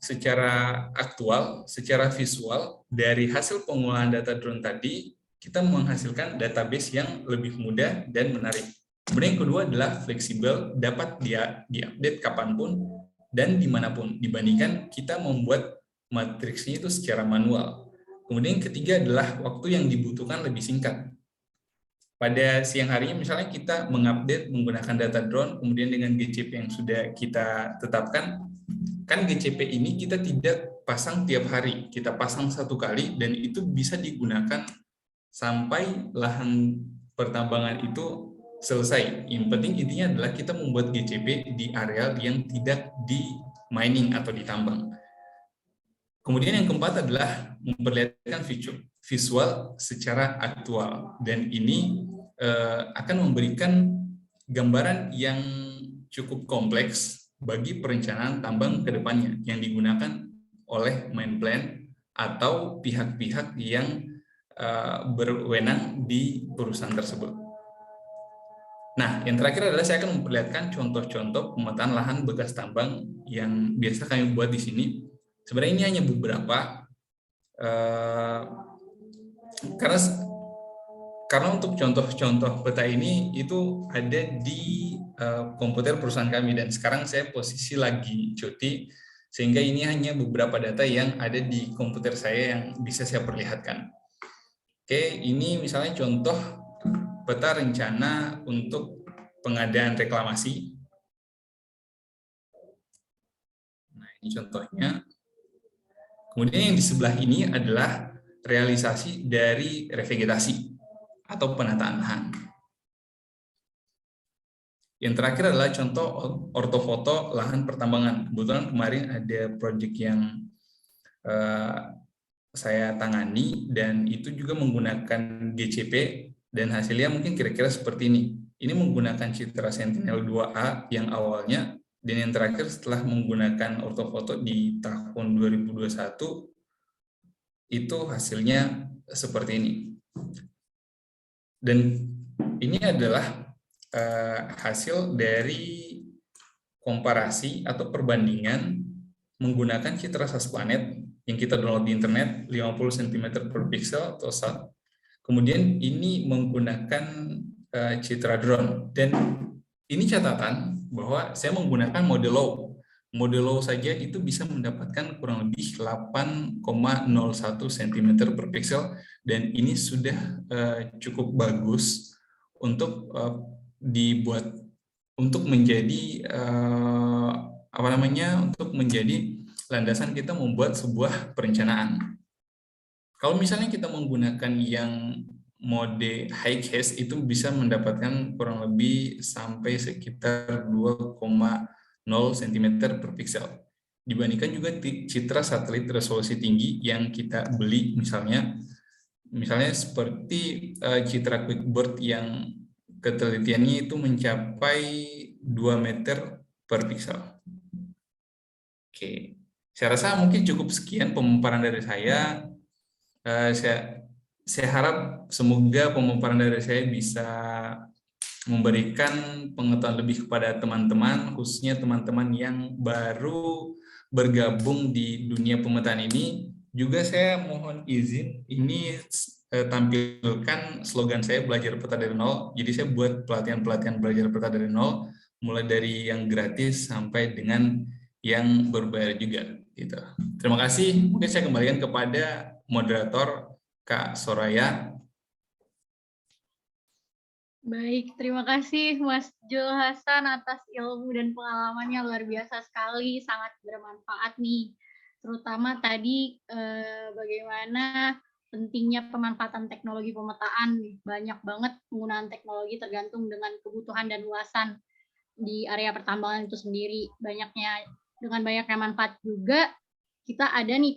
secara aktual, secara visual, dari hasil pengolahan data drone tadi, kita menghasilkan database yang lebih mudah dan menarik. Kemudian yang kedua adalah fleksibel, dapat diupdate kapanpun dan dimanapun, dibandingkan kita membuat matriksnya itu secara manual. Kemudian yang ketiga adalah waktu yang dibutuhkan lebih singkat. Pada siang harinya misalnya kita mengupdate menggunakan data drone, kemudian dengan GCP yang sudah kita tetapkan, kan GCP ini kita tidak pasang tiap hari, kita pasang satu kali, dan itu bisa digunakan sampai lahan pertambangan itu selesai. Yang penting intinya adalah kita membuat GCP di areal yang tidak di mining atau ditambang. Kemudian yang keempat adalah memperlihatkan visual secara aktual, dan ini akan memberikan gambaran yang cukup kompleks bagi perencanaan tambang ke depannya yang digunakan oleh mine plan atau pihak-pihak yang berwenang di perusahaan tersebut. Nah, yang terakhir adalah saya akan memperlihatkan contoh-contoh pemetaan lahan bekas tambang yang biasa kami buat di sini. Sebenarnya ini hanya beberapa, karena untuk contoh-contoh peta ini itu ada di komputer perusahaan kami, dan sekarang saya posisi lagi cuti, sehingga ini hanya beberapa data yang ada di komputer saya yang bisa saya perlihatkan. Oke, ini misalnya contoh peta rencana untuk pengadaan reklamasi. Nah, ini contohnya. Kemudian yang di sebelah ini adalah realisasi dari revegetasi atau penataan lahan. Yang terakhir adalah contoh ortofoto lahan pertambangan. Kebetulan kemarin ada proyek yang saya tangani, dan itu juga menggunakan GCP, dan hasilnya mungkin kira-kira seperti ini. Ini menggunakan Citra Sentinel 2A yang awalnya, dan yang terakhir setelah menggunakan ortofoto di tahun 2021, itu hasilnya seperti ini. Dan ini adalah hasil dari komparasi atau perbandingan menggunakan citra SAS planet yang kita download di internet 50 cm per pixel atau SAT. Kemudian ini menggunakan citra drone. Dan ini catatan bahwa saya menggunakan mode low. Mode low saja itu bisa mendapatkan kurang lebih 8,01 cm per pixel, dan ini sudah cukup bagus untuk dibuat untuk menjadi untuk menjadi landasan kita membuat sebuah perencanaan. Kalau misalnya kita menggunakan yang mode high case, itu bisa mendapatkan kurang lebih sampai sekitar 2,0 cm per pixel. Dibandingkan juga citra satelit resolusi tinggi yang kita beli, misalnya seperti citra QuickBird yang ketelitiannya itu mencapai 2 meter per pixel. Oke, saya rasa mungkin cukup sekian pemaparan dari saya. Saya harap semoga pemaparan dari saya bisa memberikan pengetahuan lebih kepada teman-teman, khususnya teman-teman yang baru bergabung di dunia pemetaan ini. Juga saya mohon izin, ini tampilkan slogan saya, belajar peta dari nol. Jadi saya buat pelatihan-pelatihan belajar peta dari nol, mulai dari yang gratis sampai dengan yang berbayar juga. Gitu. Terima kasih. Mungkin saya kembalikan kepada moderator Kak Soraya. Baik, terima kasih Mas Jul Hasan atas ilmu dan pengalamannya, luar biasa sekali, sangat bermanfaat nih. Terutama tadi bagaimana pentingnya pemanfaatan teknologi pemetaan. Banyak banget penggunaan teknologi tergantung dengan kebutuhan dan luasan di area pertambangan itu sendiri. Dengan banyaknya manfaat juga, kita ada nih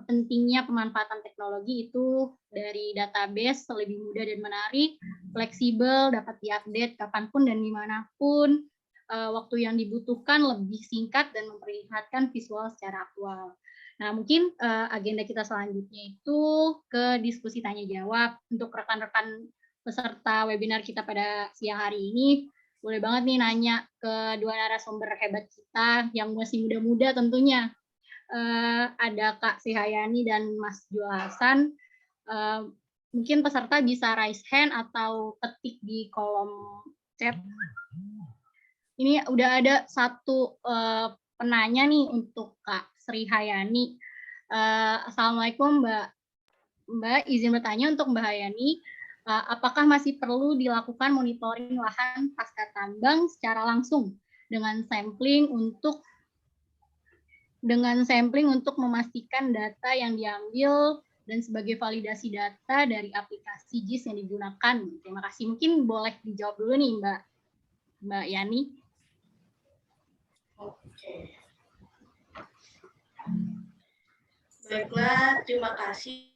pentingnya pemanfaatan teknologi itu dari database lebih mudah dan menarik, fleksibel, dapat diupdate kapanpun dan dimanapun, waktu yang dibutuhkan lebih singkat dan memperlihatkan visual secara aktual. Nah, mungkin agenda kita selanjutnya itu ke diskusi tanya jawab. Untuk rekan-rekan peserta webinar kita pada siang hari ini, boleh banget nih nanya ke dua narasumber hebat kita yang masih muda-muda tentunya. Ada Kak Sihayani dan Mas Jul Hasan. Mungkin peserta bisa raise hand atau ketik di kolom chat. Ini udah ada satu penanya nih untuk Kak Sri Hayani. Assalamualaikum Mbak, izin bertanya untuk Mbak Hayani, apakah masih perlu dilakukan monitoring lahan pasca tambang secara langsung dengan sampling untuk memastikan data yang diambil dan sebagai validasi data dari aplikasi JIS yang digunakan? Terima kasih. Mungkin boleh dijawab dulu nih Mbak Yani. Oke. Baiklah, terima kasih.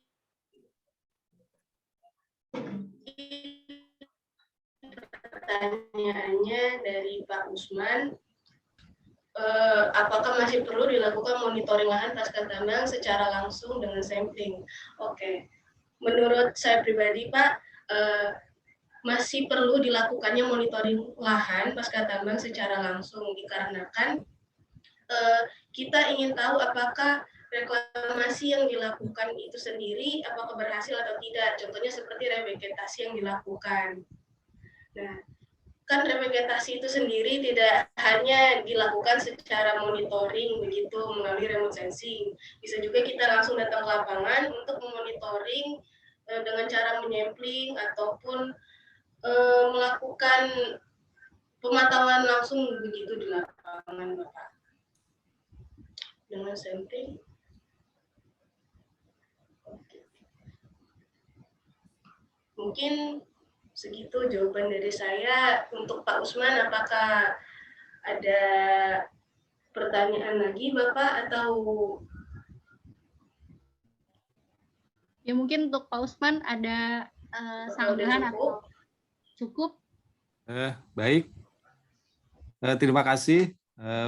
Pertanyaannya dari Pak Usman. Apakah masih perlu dilakukan monitoring lahan pasca tambang secara langsung dengan sampling? Oke, menurut saya pribadi Pak, masih perlu dilakukannya monitoring lahan pasca tambang secara langsung dikarenakan kita ingin tahu apakah reklamasi yang dilakukan itu sendiri apakah berhasil atau tidak. Contohnya seperti revegetasi yang dilakukan. Nah, kan revegetasi itu sendiri tidak hanya dilakukan secara monitoring begitu melalui remote sensing. Bisa juga kita langsung datang ke lapangan untuk memonitoring dengan cara menyampling ataupun melakukan pemantauan langsung begitu di lapangan, Bapak. Dengan sampling. Mungkin segitu jawaban dari saya. Untuk Pak Usman, apakah ada pertanyaan lagi Bapak atau? Ya mungkin untuk Pak Usman ada sanggahan atau cukup? Baik. Terima kasih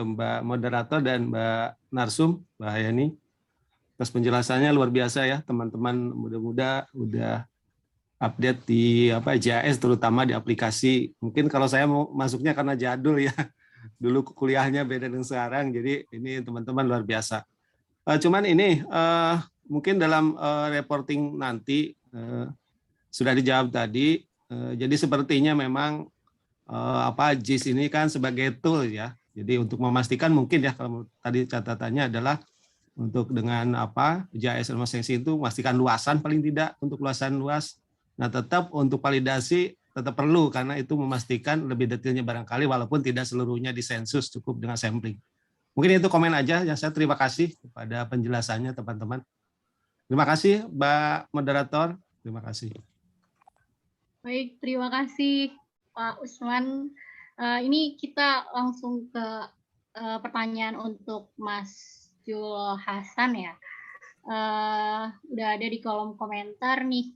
Mbak Moderator dan Mbak Narsum, Mbak Hayani. Atas penjelasannya luar biasa ya, teman-teman muda-muda udah update di JAS terutama di aplikasi. Mungkin kalau saya mau masuknya karena jadul ya. Dulu kuliahnya beda dengan sekarang, jadi ini teman-teman luar biasa. Cuman ini mungkin dalam reporting nanti sudah dijawab tadi. Jadi sepertinya memang JIS ini kan sebagai tool ya. Jadi untuk memastikan mungkin ya, kalau tadi catatannya adalah untuk dengan GIS sensing itu memastikan luasan paling tidak untuk luasan luas. Nah, tetap untuk validasi tetap perlu karena itu memastikan lebih detailnya barangkali walaupun tidak seluruhnya disensus, cukup dengan sampling. Mungkin itu komen aja yang saya terima kasih kepada penjelasannya teman-teman. Terima kasih Mbak Moderator. Terima kasih. Baik, terima kasih Pak Usman. Ini kita langsung ke pertanyaan untuk Mas Jul Hasan ya. Udah ada di kolom komentar nih.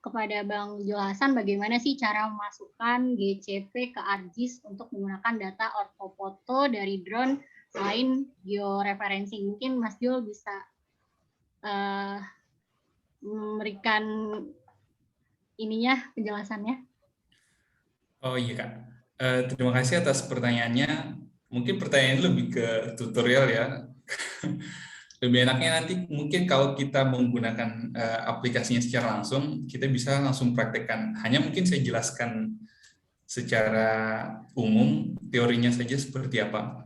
Kepada Bang Jul Hasan, bagaimana sih cara memasukkan GCP ke ArcGIS untuk menggunakan data ortofoto dari drone selain georeferencing? Mungkin Mas Jul bisa memberikan penjelasannya. Oh iya Kak, terima kasih atas pertanyaannya. Mungkin pertanyaannya lebih ke tutorial ya. Lebih enaknya nanti mungkin kalau kita menggunakan aplikasinya secara langsung, kita bisa langsung praktekkan. Hanya mungkin saya jelaskan secara umum, teorinya saja seperti apa.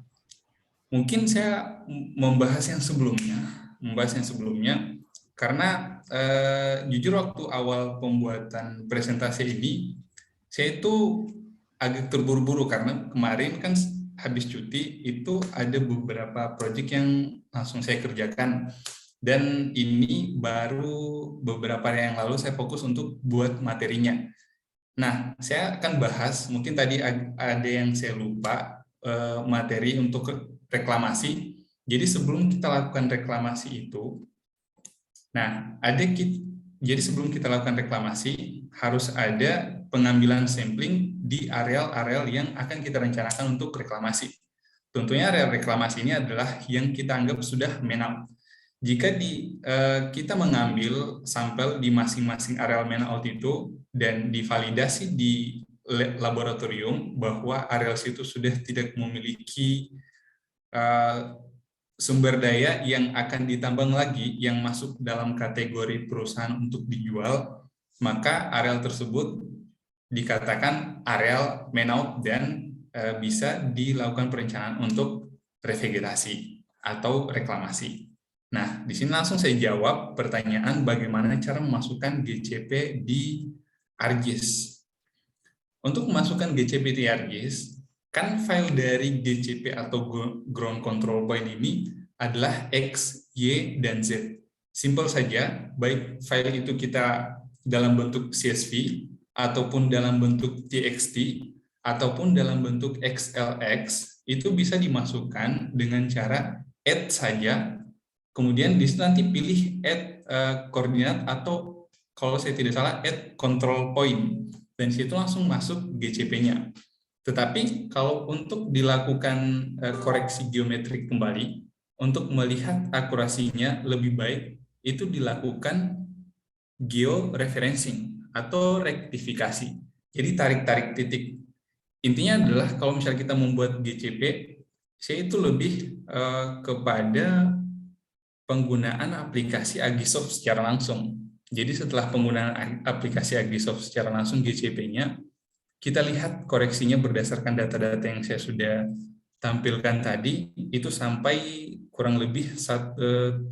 Mungkin saya membahas yang sebelumnya, karena jujur waktu awal pembuatan presentasi ini, saya itu agak terburu-buru karena kemarin kan habis cuti itu ada beberapa proyek yang langsung saya kerjakan, dan ini baru beberapa hari yang lalu saya fokus untuk buat materinya. Nah, saya akan bahas, mungkin tadi ada yang saya lupa, materi untuk reklamasi. Jadi sebelum kita lakukan reklamasi itu, jadi sebelum kita lakukan reklamasi, harus ada pengambilan sampling di areal-areal yang akan kita rencanakan untuk reklamasi. Tentunya areal reklamasi ini adalah yang kita anggap sudah man-out. Jika kita mengambil sampel di masing-masing areal man-out itu dan divalidasi di laboratorium bahwa areal situ sudah tidak memiliki sumber daya yang akan ditambang lagi yang masuk dalam kategori perusahaan untuk dijual, maka areal tersebut dikatakan areal man-out dan bisa dilakukan perencanaan untuk revegetasi atau reklamasi. Nah, di sini langsung saya jawab pertanyaan bagaimana cara memasukkan GCP di ArcGIS. Untuk memasukkan GCP di ArcGIS, kan file dari GCP atau Ground Control Point ini adalah X, Y, dan Z. Simpel saja, baik file itu kita dalam bentuk CSV, ataupun dalam bentuk TXT, ataupun dalam bentuk XLX, itu bisa dimasukkan dengan cara add saja, kemudian di situ nanti pilih add koordinat, atau kalau saya tidak salah add control point, dan situ langsung masuk GCP-nya. Tetapi kalau untuk dilakukan koreksi geometrik kembali, untuk melihat akurasinya lebih baik, itu dilakukan georeferencing atau rektifikasi. Jadi tarik-tarik titik. Intinya adalah kalau misalnya kita membuat GCP, saya itu lebih kepada penggunaan aplikasi ArcGISoft secara langsung. Jadi setelah penggunaan aplikasi ArcGISoft secara langsung GCP-nya, kita lihat koreksinya berdasarkan data-data yang saya sudah tampilkan tadi, itu sampai kurang lebih 7,1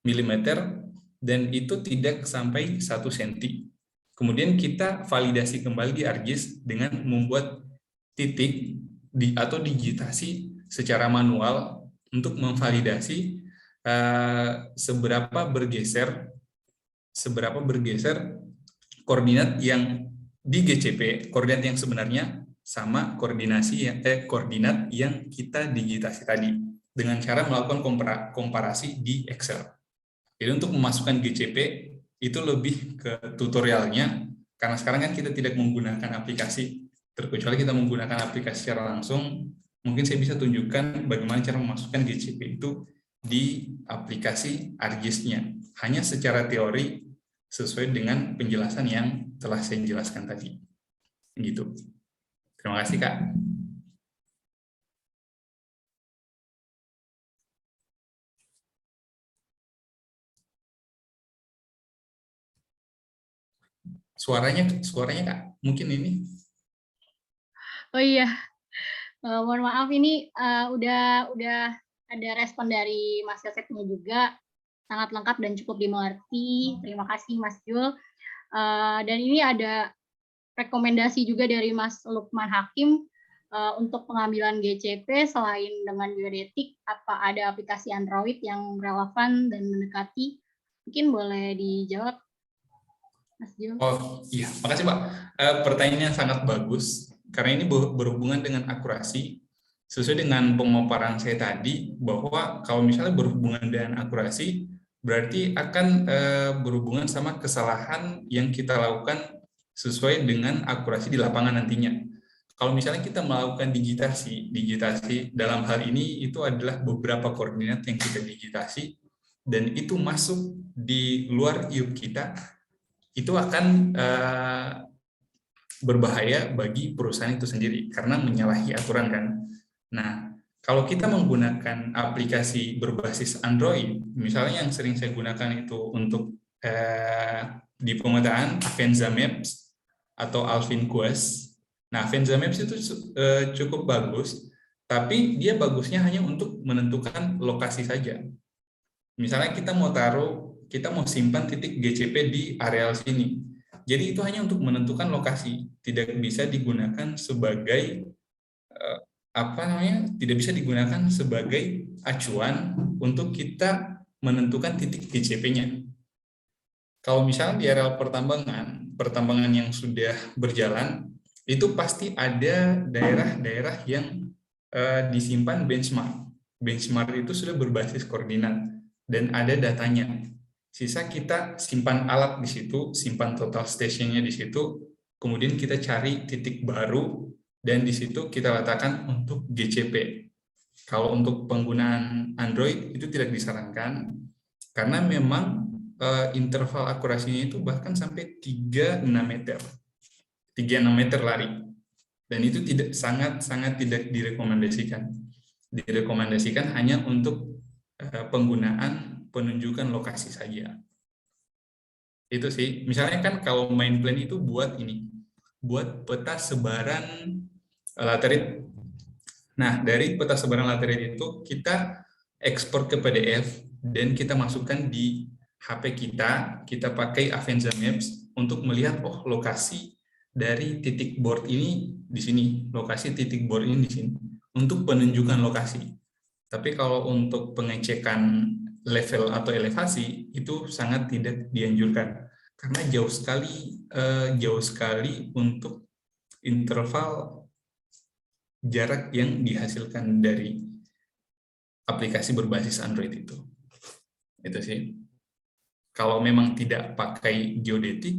mm, dan itu tidak sampai 1 cm. Kemudian kita validasi kembali di ArcGIS dengan membuat titik atau digitasi secara manual untuk memvalidasi seberapa bergeser koordinat yang di GCP, koordinat yang sebenarnya sama koordinat yang kita digitasi tadi dengan cara melakukan komparasi di Excel. Jadi untuk memasukkan GCP itu lebih ke tutorialnya, karena sekarang kan kita tidak menggunakan aplikasi, terkecuali kita menggunakan aplikasi secara langsung, mungkin saya bisa tunjukkan bagaimana cara memasukkan GCP itu di aplikasi ArcGIS-nya. Hanya secara teori sesuai dengan penjelasan yang telah saya jelaskan tadi. Gitu. Terima kasih, Kak. Suaranya Kak, mungkin ini. Oh iya, mohon maaf ini udah ada respon dari Mas Yosefnya juga, sangat lengkap dan cukup dimengerti. Terima kasih Mas Jul. Dan ini ada rekomendasi juga dari Mas Lukman Hakim untuk pengambilan GCP selain dengan geodetik, apa ada aplikasi Android yang relevan dan mendekati? Mungkin boleh dijawab, Mas Jul. Oh iya, makasih Pak. Pertanyaannya sangat bagus, karena ini berhubungan dengan akurasi. Sesuai dengan pemaparan saya tadi, bahwa kalau misalnya berhubungan dengan akurasi, berarti akan berhubungan sama kesalahan yang kita lakukan sesuai dengan akurasi di lapangan nantinya. Kalau misalnya kita melakukan digitasi dalam hal ini itu adalah beberapa koordinat yang kita digitasi, dan itu masuk di luar IUP kita, itu akan berbahaya bagi perusahaan itu sendiri karena menyalahi aturan kan. Nah, kalau kita menggunakan aplikasi berbasis Android, misalnya yang sering saya gunakan itu untuk di pemetaan Avenza Maps atau Alvin Quest. Nah, Avenza Maps itu cukup bagus, tapi dia bagusnya hanya untuk menentukan lokasi saja. Misalnya kita mau simpan titik GCP di areal sini. Jadi itu hanya untuk menentukan lokasi, tidak bisa digunakan sebagai tidak bisa digunakan sebagai acuan untuk kita menentukan titik GCP-nya. Kalau misalnya di areal pertambangan yang sudah berjalan, itu pasti ada daerah-daerah yang disimpan benchmark. Benchmark itu sudah berbasis koordinat dan ada datanya. Sisa kita simpan alat di situ, simpan total stationnya di situ, kemudian kita cari titik baru, dan di situ kita letakkan untuk GCP. Kalau untuk penggunaan Android itu tidak disarankan, karena memang interval akurasinya itu bahkan sampai 3-6 meter. 3-6 meter lari. Dan itu sangat tidak direkomendasikan. Direkomendasikan hanya untuk penggunaan penunjukan lokasi saja. Itu sih. Misalnya kan kalau main plan itu buat peta sebaran laterit. Nah, dari peta sebaran laterit itu kita ekspor ke PDF dan kita masukkan di HP kita pakai Avenza Maps untuk melihat lokasi dari titik board ini di sini, lokasi titik board ini di sini untuk penunjukan lokasi. Tapi kalau untuk pengecekan level atau elevasi itu sangat tidak dianjurkan karena jauh sekali untuk interval jarak yang dihasilkan dari aplikasi berbasis Android itu. Itu sih. Kalau memang tidak pakai geodetik,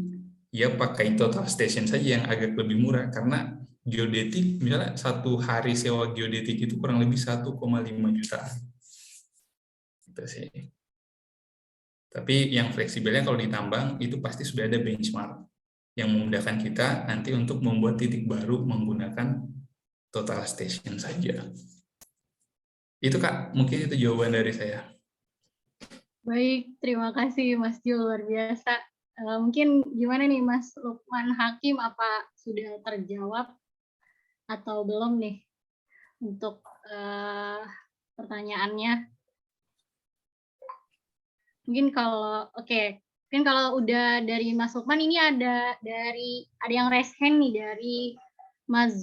ya pakai total station saja yang agak lebih murah karena geodetik misalnya satu hari sewa geodetik itu kurang lebih 1,5 juta. Itu sih. Tapi yang fleksibelnya kalau ditambang itu pasti sudah ada benchmark yang memudahkan kita nanti untuk membuat titik baru menggunakan total station saja. Itu Kak, mungkin itu jawaban dari saya. Baik, terima kasih Mas Jul, luar biasa. Mungkin gimana nih Mas Lukman Hakim, apa sudah terjawab atau belum nih untuk pertanyaannya? Mungkin kalau udah dari Mas Lukman, ini ada yang raise hand nih dari Mas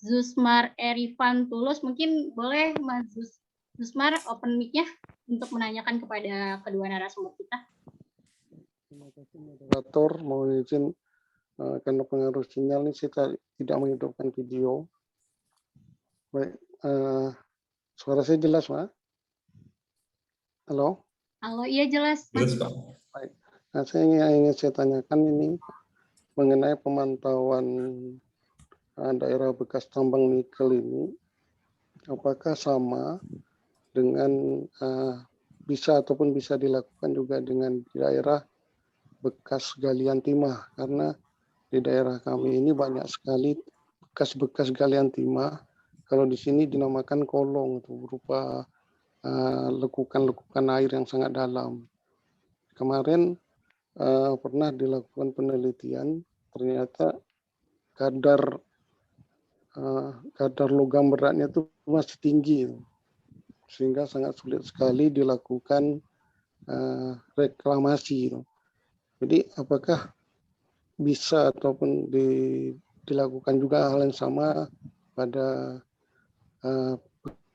Zusmar Erifan Tulus. Mungkin boleh Mas Zusmar open mic-nya untuk menanyakan kepada kedua narasumber kita. Terima kasih moderator, mohon izin karena pengaruh sinyal ini saya tidak menghidupkan video. Baik, suara saya jelas, Pak? Halo? Halo, iya jelas. Jelas, Pak. Baik. Nah, ingin saya tanyakan ini mengenai pemantauan daerah bekas tambang nikel ini, apakah sama dengan bisa dilakukan juga dengan daerah bekas galian timah, karena di daerah kami ini banyak sekali bekas-bekas galian timah. Kalau di sini dinamakan kolong, itu berupa lekukan-lekukan air yang sangat dalam. Kemarin pernah dilakukan penelitian, ternyata kadar logam beratnya itu masih tinggi, sehingga sangat sulit sekali dilakukan reklamasi. Jadi apakah bisa ataupun dilakukan juga hal yang sama pada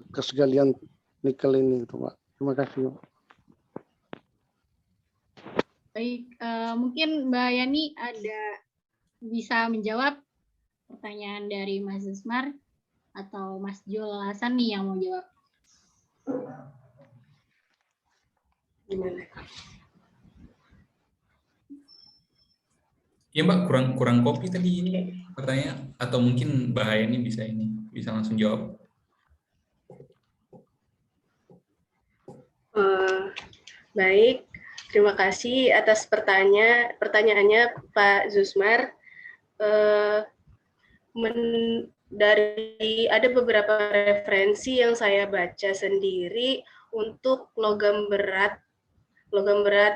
bekas galian nikel ini, gitu, Pak. Terima kasih. Baik, mungkin Mbak Yani bisa menjawab pertanyaan dari Mas Zusmar atau Mas Jul Hasan nih yang mau jawab. Gimana? Ya Mbak, kurang kopi tadi ini pertanyaan, atau mungkin Mbak Yani bisa langsung jawab. Baik, terima kasih atas pertanyaannya Pak Zusmar. Dari ada beberapa referensi yang saya baca sendiri untuk logam berat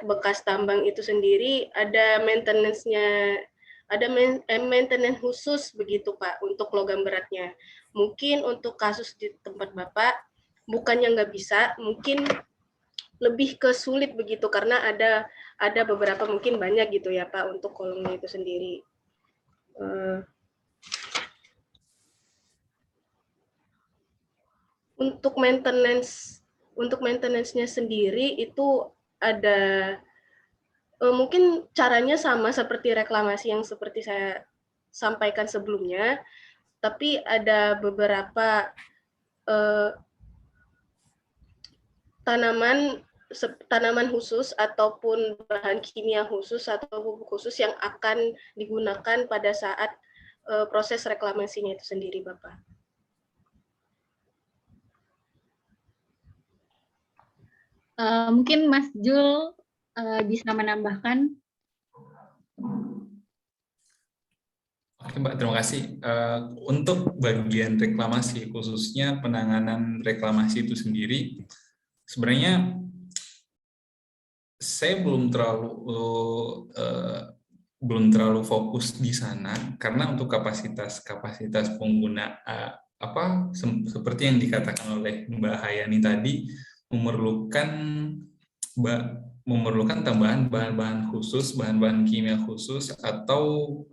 bekas tambang itu sendiri ada maintenance-nya, ada maintenance khusus begitu Pak untuk logam beratnya. Mungkin untuk kasus di tempat Bapak bukannya nggak bisa, mungkin lebih ke sulit begitu karena ada beberapa, mungkin banyak gitu ya Pak untuk kolomnya itu sendiri. Untuk maintenance-nya sendiri itu ada mungkin caranya sama seperti reklamasi yang seperti saya sampaikan sebelumnya, tapi ada beberapa tanaman khusus ataupun bahan kimia khusus atau pupuk khusus yang akan digunakan pada saat proses reklamasinya itu sendiri, Bapak. Mungkin Mas Jul bisa menambahkan. Oke Mbak, terima kasih. Untuk bagian reklamasi, khususnya penanganan reklamasi itu sendiri, sebenarnya saya belum terlalu fokus di sana, karena untuk kapasitas pengguna seperti yang dikatakan oleh Mbak Hayani tadi, memerlukan tambahan bahan-bahan khusus, bahan-bahan kimia khusus, atau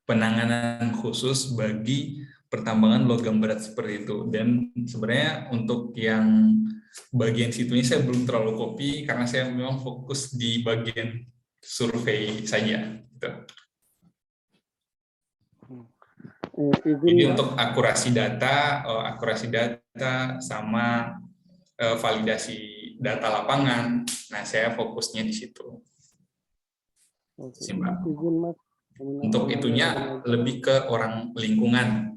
penanganan khusus bagi pertambangan logam berat seperti itu. Dan sebenarnya untuk yang bagian situnya saya belum terlalu kopi karena saya memang fokus di bagian survei saja. Gitu. Jadi untuk akurasi data sama validasi data lapangan, nah saya fokusnya di situ. Izin Mas. Untuk itunya lebih ke orang lingkungan.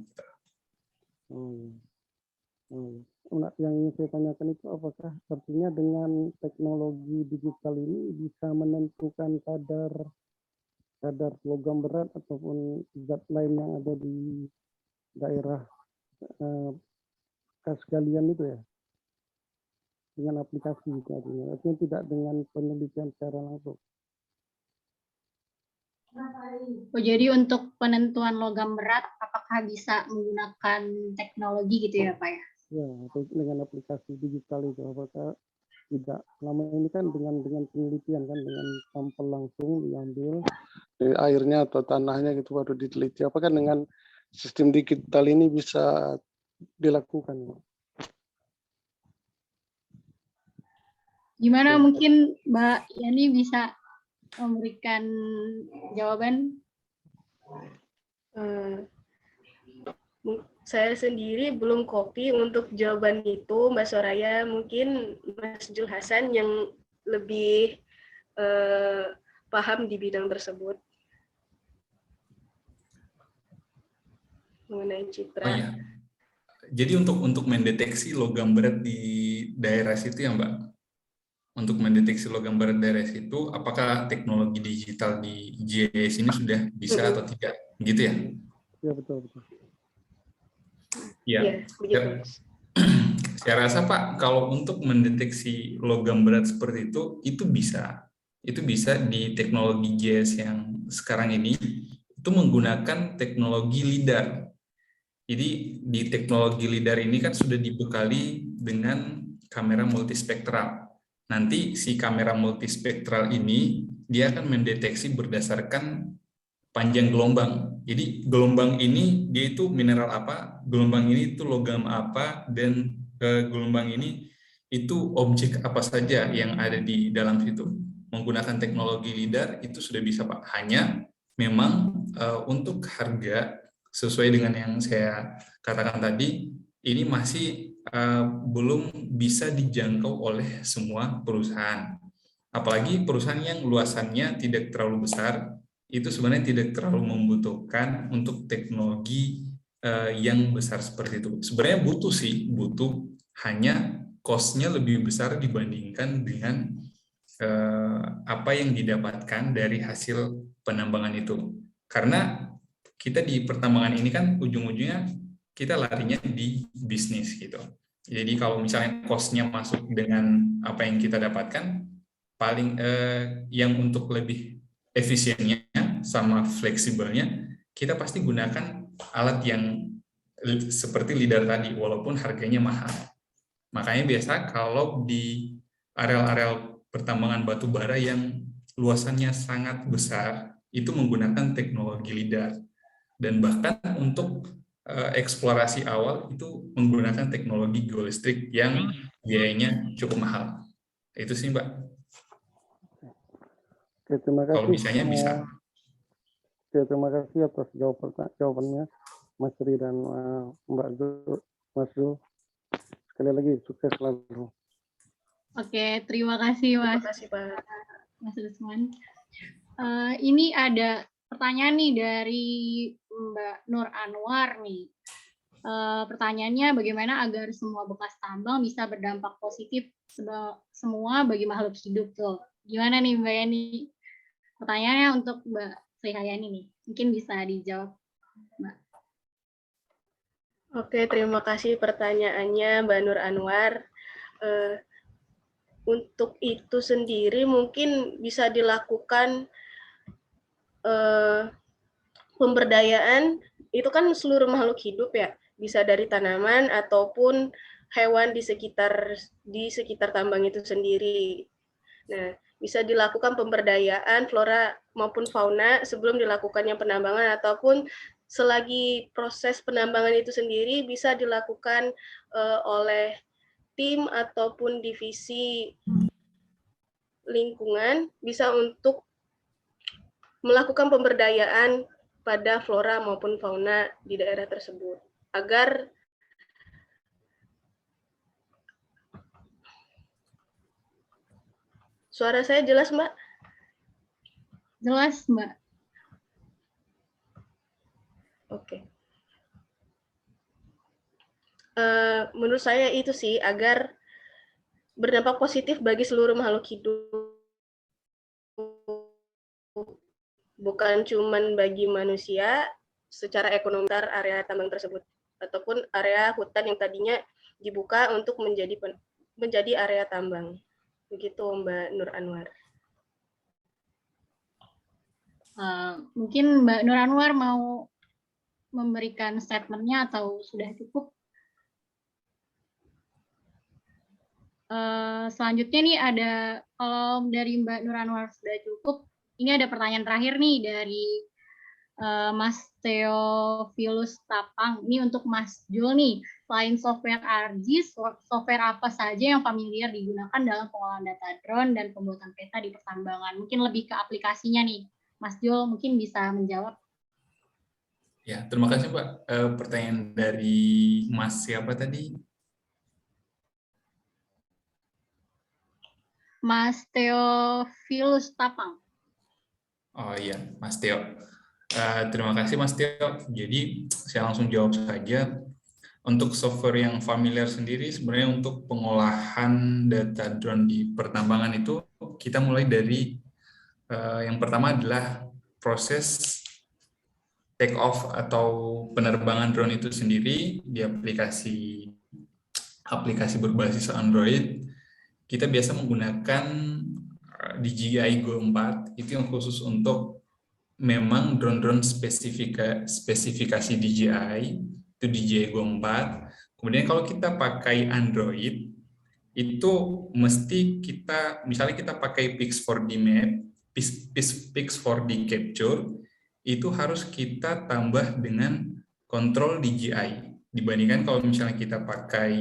Yang ingin saya tanyakan itu apakah artinya dengan teknologi digital ini bisa menentukan kadar logam berat ataupun zat lain yang ada di daerah bekas galian itu ya, dengan aplikasi itu artinya tidak dengan penelitian secara langsung. Oh, jadi untuk penentuan logam berat, apakah bisa menggunakan teknologi gitu ya Pak ya? Ya, atau dengan aplikasi digital itu, apakah tidak? Selama ini kan dengan penelitian kan, dengan sampel langsung diambil dari airnya atau tanahnya gitu baru diteliti. Apakah dengan sistem digital ini bisa dilakukan? Gimana, mungkin Mbak Yani bisa memberikan jawaban? Saya sendiri belum kopi untuk jawaban itu, Mbak Soraya. Mungkin Mas Jul Hasan yang lebih paham di bidang tersebut mengenai citra. Oh, iya. Jadi untuk mendeteksi logam berat di daerah situ ya Mbak, untuk mendeteksi logam berat daerah situ, apakah teknologi digital di GIS ini sudah bisa atau tidak, gitu ya? Ya, betul, betul. Ya, Iya, begitu. saya rasa Pak, kalau untuk mendeteksi logam berat seperti itu bisa. Itu bisa di teknologi GIS yang sekarang ini, itu menggunakan teknologi LIDAR. Jadi di teknologi LIDAR ini kan sudah dibekali dengan kamera multispektral. Nanti si kamera multispektral ini, dia akan mendeteksi berdasarkan panjang gelombang. Jadi gelombang ini dia itu mineral apa, gelombang ini itu logam apa, dan gelombang ini itu objek apa saja yang ada di dalam situ. Menggunakan teknologi LIDAR itu sudah bisa Pak. Hanya memang untuk harga sesuai dengan yang saya katakan tadi, ini masih belum bisa dijangkau oleh semua perusahaan. Apalagi perusahaan yang luasannya tidak terlalu besar, itu sebenarnya tidak terlalu membutuhkan untuk teknologi yang besar seperti itu. Sebenarnya butuh sih, butuh, hanya cost-nya lebih besar dibandingkan dengan apa yang didapatkan dari hasil penambangan itu. Karena kita di pertambangan ini kan ujung-ujungnya kita larinya di bisnis gitu. Jadi kalau misalnya cost-nya masuk dengan apa yang kita dapatkan, paling yang untuk lebih efisiennya sama fleksibelnya, kita pasti gunakan alat yang seperti LIDAR tadi, walaupun harganya mahal. Makanya biasa kalau di areal-areal pertambangan batu bara yang luasannya sangat besar, itu menggunakan teknologi LIDAR. Dan bahkan untuk eksplorasi awal itu menggunakan teknologi geolistrik yang biayanya cukup mahal. Itu sih Mbak. Oke, terima kasih. Kalau misalnya bisa. Oke, terima kasih atas jawabannya, Mas Ri dan Mbak Zul. Mas Zul. Sekali lagi, sukses selalu. Oke, terima kasih Terima Mas kasih, Pak. Usman. Ini ada pertanyaan nih dari Mbak Nur Anwar nih. Pertanyaannya, bagaimana agar semua bekas tambang bisa berdampak positif semua bagi makhluk hidup tuh? Gimana nih Mbak Yani? Pertanyaannya untuk Mbak Sri Hayani nih. Mungkin bisa dijawab, Mbak. Oke, terima kasih pertanyaannya Mbak Nur Anwar. Untuk itu sendiri mungkin bisa dilakukan pemberdayaan, itu kan seluruh makhluk hidup ya, bisa dari tanaman ataupun hewan di sekitar tambang itu sendiri. Nah, bisa dilakukan pemberdayaan flora maupun fauna sebelum dilakukannya penambangan ataupun selagi proses penambangan itu sendiri bisa dilakukan oleh tim ataupun divisi lingkungan bisa untuk melakukan pemberdayaan pada flora maupun fauna di daerah tersebut agar suara saya jelas, Mbak? Jelas, Mbak. Oke. Menurut saya itu sih agar berdampak positif bagi seluruh makhluk hidup, bukan cuman bagi manusia secara ekonomi area tambang tersebut ataupun area hutan yang tadinya dibuka untuk menjadi area tambang. Begitu Mbak Nur Anwar. Mungkin Mbak Nur Anwar mau memberikan statement-nya atau sudah cukup? Selanjutnya nih ada, kalau dari Mbak Nur Anwar sudah cukup, ini ada pertanyaan terakhir nih dari Mas Theophilus Tapang. Ini untuk Mas Jul nih, selain software ArcGIS, software apa saja yang familiar digunakan dalam pengolahan data drone dan pembuatan peta di pertambangan? Mungkin lebih ke aplikasinya nih. Mas Jul mungkin bisa menjawab. Ya, terima kasih Pak. Pertanyaan dari Mas siapa tadi? Mas Theophilus Tapang. Oh iya, Mas Theo. Terima kasih Mas Theo. Jadi saya langsung jawab saja. Untuk software yang familiar sendiri, sebenarnya untuk pengolahan data drone di pertambangan itu, kita mulai dari yang pertama adalah proses take off atau penerbangan drone itu sendiri di aplikasi berbasis Android, kita biasa menggunakan DJI Go 4, itu yang khusus untuk memang drone-drone spesifikasi DJI, itu DJI Go 4. Kemudian kalau kita pakai Android, itu mesti kita, misalnya kita pakai Pix4D Map, Pix4D Capture, itu harus kita tambah dengan kontrol DJI. Dibandingkan kalau misalnya kita pakai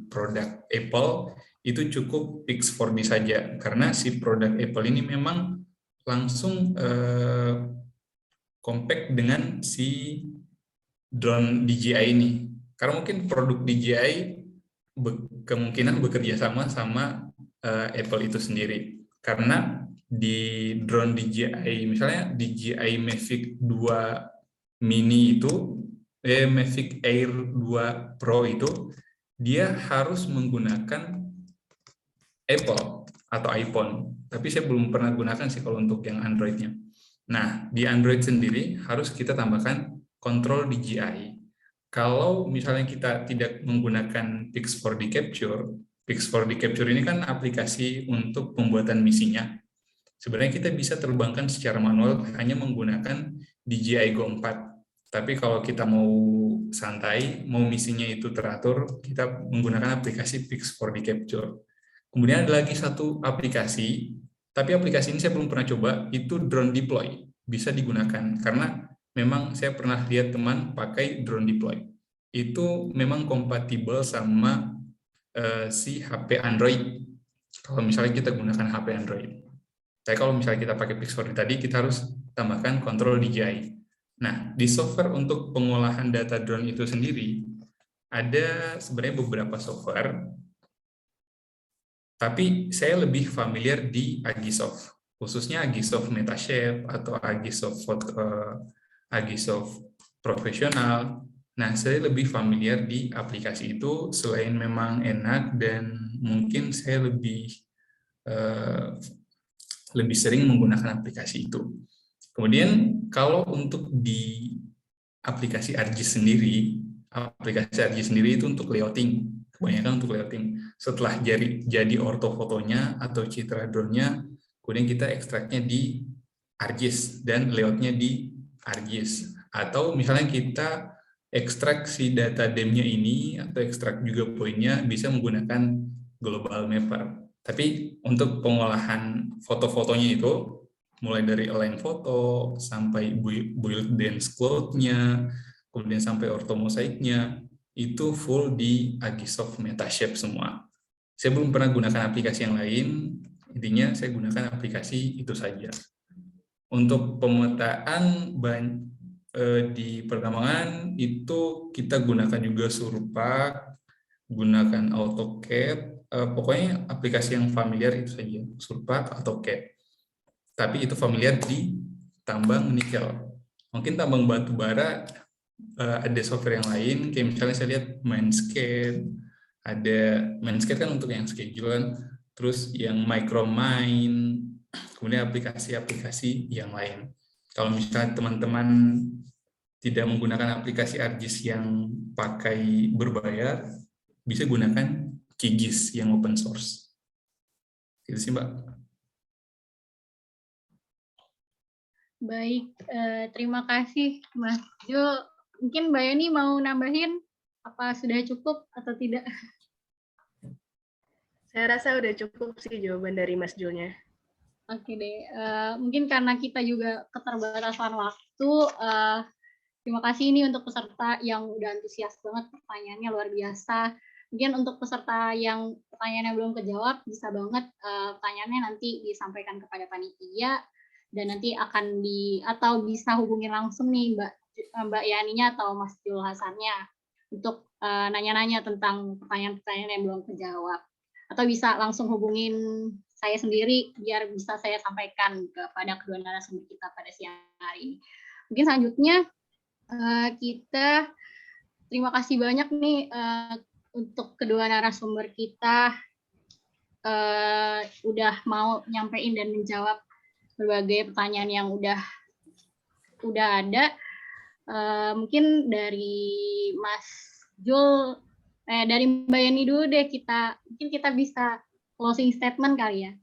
produk Apple, itu cukup Pix4D saja. Karena si produk Apple ini memang langsung compact dengan si drone DJI ini. Karena mungkin produk DJI kemungkinan bekerja sama Apple itu sendiri. Karena di drone DJI, misalnya DJI Mavic 2 Mini itu, Mavic Air 2 Pro itu, dia harus menggunakan Apple atau iPhone. Tapi saya belum pernah gunakan sih kalau untuk yang Android-nya. Nah, di Android sendiri harus kita tambahkan kontrol DJI. Kalau misalnya kita tidak menggunakan Pix4D Capture, Pix4D Capture ini kan aplikasi untuk pembuatan misinya. Sebenarnya kita bisa terbangkan secara manual hanya menggunakan DJI Go 4. Tapi kalau kita mau santai, mau misinya itu teratur, kita menggunakan aplikasi Pix4D Capture. Kemudian ada lagi satu aplikasi, tapi aplikasi ini saya belum pernah coba, itu Drone Deploy. Bisa digunakan, karena memang saya pernah lihat teman pakai Drone Deploy. Itu memang kompatibel sama si HP Android. Kalau misalnya kita gunakan HP Android. Tapi kalau misalnya kita pakai Pix4D tadi, kita harus tambahkan kontrol DJI. Nah, di software untuk pengolahan data drone itu sendiri, ada sebenarnya beberapa software, tapi saya lebih familiar di Agisoft, khususnya Agisoft Metashape atau Agisoft Profesional. Nah, saya lebih familiar di aplikasi itu, selain memang enak dan mungkin saya lebih sering menggunakan aplikasi itu. Kemudian kalau untuk di aplikasi ArcGIS sendiri itu untuk layouting, kebanyakan untuk layouting. Setelah jadi ortofotonya atau citra drone-nya, kemudian kita ekstraknya di ArcGIS dan layoutnya di ArcGIS. Atau misalnya kita ekstrak si data DEM-nya ini atau ekstrak juga poinnya bisa menggunakan Global Mapper. Tapi untuk pengolahan foto-fotonya itu, mulai dari align foto, sampai build dense cloud-nya, kemudian sampai orthomosaiknya, itu full di Agisoft Metashape semua. Saya belum pernah gunakan aplikasi yang lain, intinya saya gunakan aplikasi itu saja. Untuk pemetaan di pertambangan itu kita gunakan juga Surpak, gunakan AutoCAD, pokoknya aplikasi yang familiar itu saja, Surpak, AutoCAD. Tapi itu familiar di tambang nikel. Mungkin tambang batu bara ada software yang lain, kayak misalnya saya lihat Mindscape, ada Mindscape kan untuk yang schedule, terus yang Micromine, kemudian aplikasi-aplikasi yang lain. Kalau misalnya teman-teman tidak menggunakan aplikasi ArcGIS yang pakai berbayar, bisa gunakan QGIS yang open source. Itu sih, Mbak. Baik, terima kasih Mas Jo. Mungkin Mbak Yeni mau nambahin, apa sudah cukup atau tidak? Saya rasa udah cukup sih jawaban dari Mas Jo-nya. Oke deh, mungkin karena kita juga keterbatasan waktu, terima kasih ini untuk peserta yang udah antusias banget, pertanyaannya luar biasa. Mungkin untuk peserta yang pertanyaannya belum kejawab, bisa banget pertanyaannya nanti disampaikan kepada panitia, dan nanti akan atau bisa hubungi langsung nih Mbak Yaninya atau Mas Jul Hasannya untuk nanya-nanya tentang pertanyaan-pertanyaan yang belum kejawab. Atau bisa langsung hubungin saya sendiri biar bisa saya sampaikan kepada kedua narasumber kita pada siang hari ini. Mungkin selanjutnya kita terima kasih banyak nih untuk kedua narasumber kita udah mau nyampein dan menjawab berbagai pertanyaan yang udah ada. Mungkin dari Mas Jul, dari Mbak Yani dulu deh, mungkin kita bisa closing statement kali ya.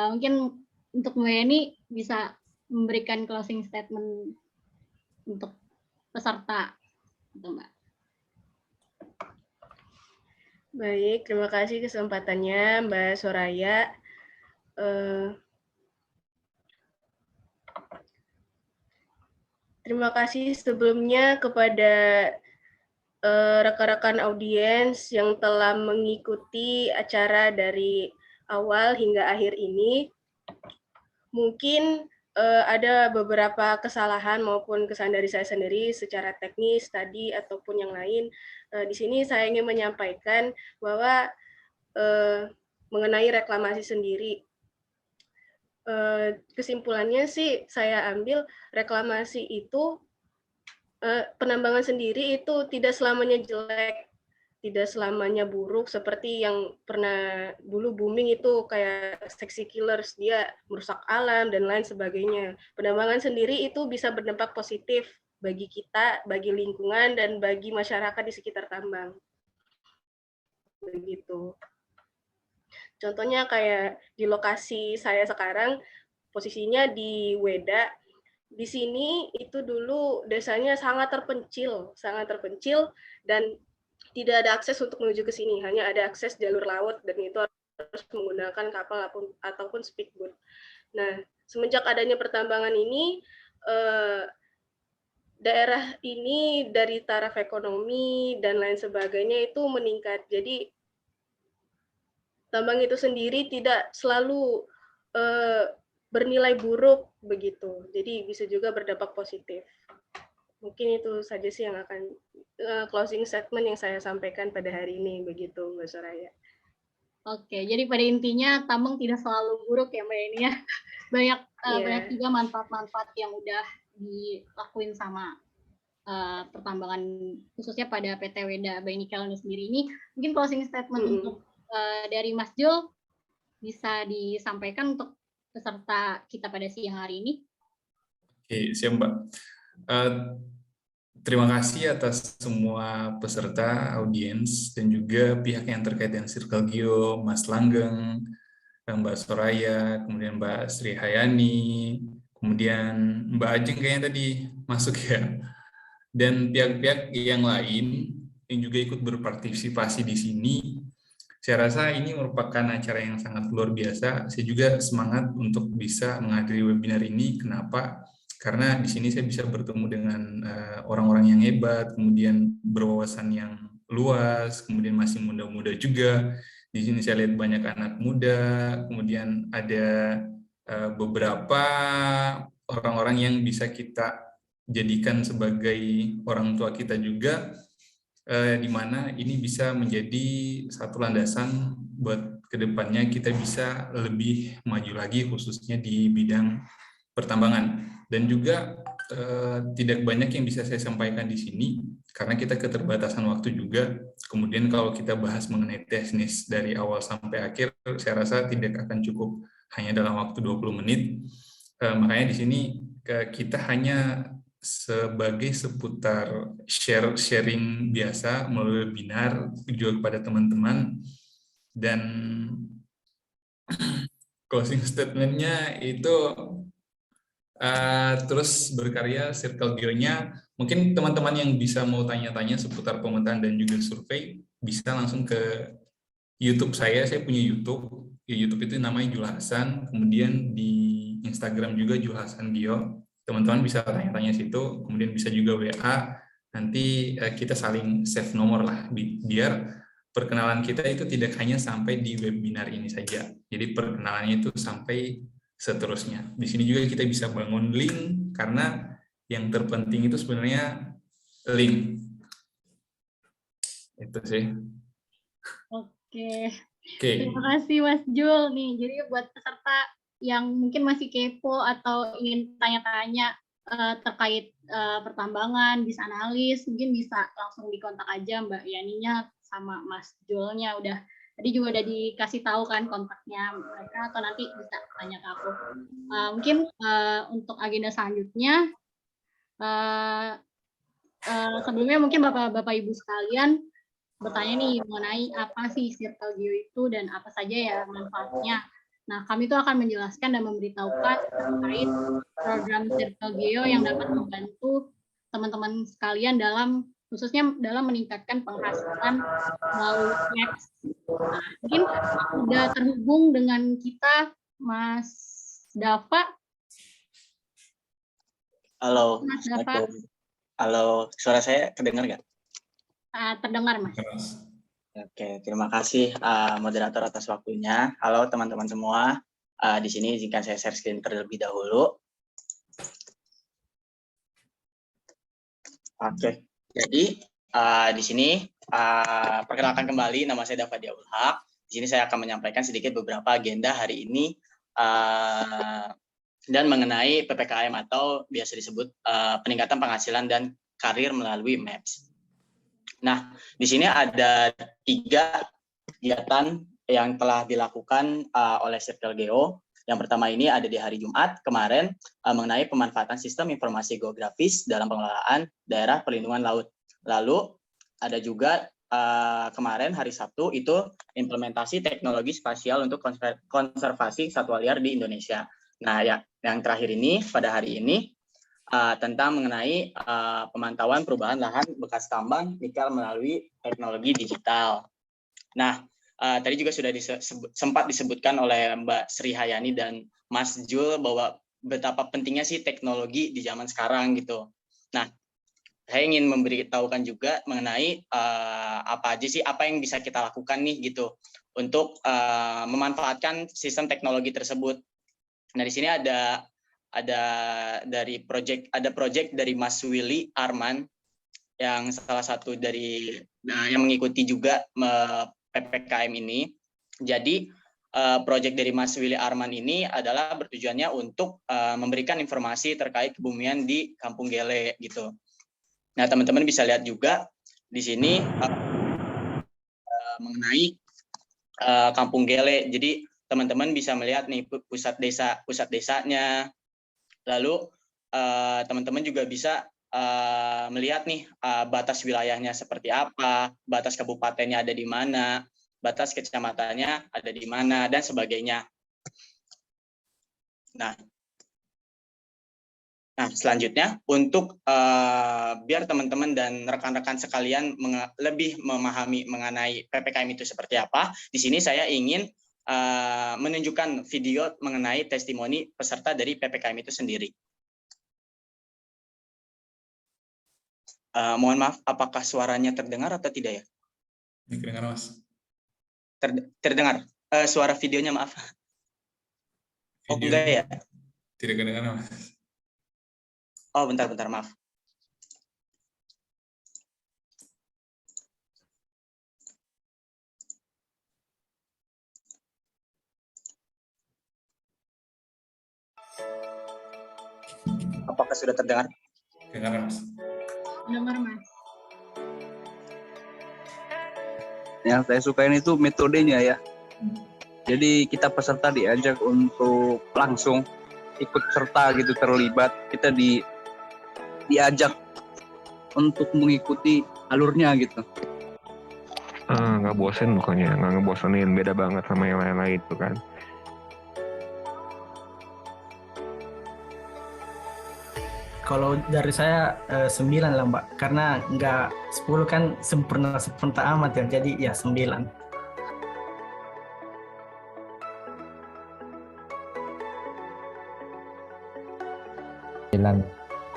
Mungkin untuk Mbak Yani bisa memberikan closing statement untuk peserta, gitu Mbak. Baik, terima kasih kesempatannya Mbak Soraya. Terima kasih sebelumnya kepada rekan-rekan audiens yang telah mengikuti acara dari awal hingga akhir ini. Mungkin ada beberapa kesalahan maupun kesalahan dari saya sendiri secara teknis tadi ataupun yang lain. Di sini saya ingin menyampaikan bahwa mengenai reklamasi sendiri, kesimpulannya sih saya ambil reklamasi itu penambangan sendiri itu tidak selamanya jelek, tidak selamanya buruk seperti yang pernah dulu booming itu kayak sexy killers, dia merusak alam dan lain sebagainya. Penambangan sendiri itu bisa berdampak positif bagi kita, bagi lingkungan dan bagi masyarakat di sekitar tambang. Begitu. Contohnya kayak di lokasi saya sekarang, posisinya di Weda. Di sini itu dulu desanya sangat terpencil dan tidak ada akses untuk menuju ke sini, hanya ada akses jalur laut dan itu harus menggunakan kapal ataupun speedboat. Nah, semenjak adanya pertambangan ini, daerah ini dari taraf ekonomi dan lain sebagainya itu meningkat. Jadi tambang itu sendiri tidak selalu bernilai buruk begitu. Jadi bisa juga berdampak positif. Mungkin itu saja sih yang akan closing statement yang saya sampaikan pada hari ini begitu, Mbak Soraya. Oke, jadi pada intinya tambang tidak selalu buruk ya Mbak Yani ya. Banyak juga manfaat-manfaat yang udah dilakuin sama pertambangan khususnya pada PT Weda Bay Nikel ini sendiri. Ini mungkin closing statement untuk dari Mas Jul bisa disampaikan untuk peserta kita pada siang hari ini. Oke, siap Mbak. Terima kasih atas semua peserta, audiens, dan juga pihak yang terkait dengan Circle Geo, Mas Langgeng, Mbak Soraya, kemudian Mbak Sri Hayani, kemudian Mbak Ajeng kayaknya tadi masuk ya, dan pihak-pihak yang lain yang juga ikut berpartisipasi di sini. Saya rasa ini merupakan acara yang sangat luar biasa. Saya juga semangat untuk bisa menghadiri webinar ini. Kenapa? Karena di sini saya bisa bertemu dengan orang-orang yang hebat, kemudian berwawasan yang luas, kemudian masih muda-muda juga. Di sini saya lihat banyak anak muda, kemudian ada beberapa orang-orang yang bisa kita jadikan sebagai orang tua kita juga, di mana ini bisa menjadi satu landasan buat kedepannya kita bisa lebih maju lagi khususnya di bidang pertambangan. Dan juga tidak banyak yang bisa saya sampaikan di sini karena kita keterbatasan waktu juga. Kemudian kalau kita bahas mengenai teknis dari awal sampai akhir, saya rasa tidak akan cukup hanya dalam waktu 20 menit. Makanya di sini kita hanya sebagai seputar sharing biasa melalui webinar juga kepada teman-teman. Dan closing statement-nya itu terus berkarya Circle Geo-nya. Mungkin teman-teman yang bisa mau tanya-tanya seputar pemetaan dan juga survei bisa langsung ke YouTube saya punya YouTube. YouTube itu namanya Jul Hasan, kemudian di Instagram juga Jul Hasan Geo. Teman-teman bisa tanya-tanya situ, kemudian bisa juga WA. Nanti kita saling save nomor lah, biar perkenalan kita itu tidak hanya sampai di webinar ini saja. Jadi perkenalannya itu sampai seterusnya. Di sini juga kita bisa bangun link, karena yang terpenting itu sebenarnya link. Itu sih. Oke. Terima kasih Mas Jul nih. Jadi buat peserta yang mungkin masih kepo atau ingin tanya-tanya terkait pertambangan, bisa analis, mungkin bisa langsung dikontak aja Mbak Yaninya sama Mas Julnya. Tadi juga udah dikasih tahu kan kontaknya mereka, atau nanti bisa tanya ke aku. Mungkin untuk agenda selanjutnya Sebelumnya mungkin Bapak Ibu sekalian bertanya nih mengenai apa sih Circle Geo itu dan apa saja ya manfaatnya. Nah, kami itu akan menjelaskan dan memberitahukan terkait program Circle Geo yang dapat membantu teman-teman sekalian khususnya dalam meningkatkan penghasilan melalui apps. Nah, mungkin sudah terhubung dengan kita Mas Dava. Halo, Mas Dava. Assalamualaikum. Halo, suara saya terdengar nggak? Terdengar, Mas. Oke, terima kasih moderator atas waktunya. Halo teman-teman semua. Di sini izinkan saya share screen terlebih dahulu. Oke, jadi di sini perkenalkan kembali, nama saya Dava Diaul Haq. Di sini saya akan menyampaikan sedikit beberapa agenda hari ini dan mengenai PPKM atau biasa disebut peningkatan penghasilan dan karir melalui MAPS. Nah, di sini ada 3 kegiatan yang telah dilakukan oleh Circle Geo. Yang pertama ini ada di hari Jumat kemarin mengenai pemanfaatan sistem informasi geografis dalam pengelolaan daerah perlindungan laut. Lalu ada juga kemarin hari Sabtu itu implementasi teknologi spasial untuk konservasi satwa liar di Indonesia. Nah, yang terakhir ini pada hari ini tentang mengenai pemantauan perubahan lahan bekas tambang nikel melalui teknologi digital. Nah, tadi juga sudah sempat disebutkan oleh Mbak Sri Hayani dan Mas Jul bahwa betapa pentingnya sih teknologi di zaman sekarang gitu. Nah, saya ingin memberitahukan juga mengenai apa aja sih apa yang bisa kita lakukan nih gitu untuk memanfaatkan sistem teknologi tersebut. Nah, di sini ada project dari Mas Willy Arman yang salah satu dari yang mengikuti juga PPKM ini. Jadi proyek dari Mas Willy Arman ini adalah bertujuannya untuk memberikan informasi terkait kebumian di Kampung Gele gitu. Nah, teman-teman bisa lihat juga di sini mengenai Kampung Gele. Jadi teman-teman bisa melihat nih pusat desanya. Lalu teman-teman juga bisa melihat nih batas wilayahnya seperti apa, batas kabupatennya ada di mana, batas kecamatannya ada di mana, dan sebagainya. Nah selanjutnya untuk biar teman-teman dan rekan-rekan sekalian lebih memahami mengenai PPKM itu seperti apa, di sini saya ingin menunjukkan video mengenai testimoni peserta dari PPKM itu sendiri. Mohon maaf, apakah suaranya terdengar atau tidak ya? Terdengar, Mas. Terdengar. Suara videonya, maaf. Oh, Video enggak ya? Tidak kedengaran, Mas. Oh, bentar, maaf. Apakah sudah terdengar? Dengar, Mas. Dengar, Mas. Yang saya sukain itu metodenya ya. Jadi kita peserta diajak untuk langsung ikut serta gitu, terlibat. Kita diajak untuk mengikuti alurnya gitu. Nggak bosen pokoknya, nggak ngebosenin, beda banget sama yang lain-lain itu kan. Kalau dari saya 9 lah Mbak, karena nggak 10 kan sempurna amat ya, jadi ya 9.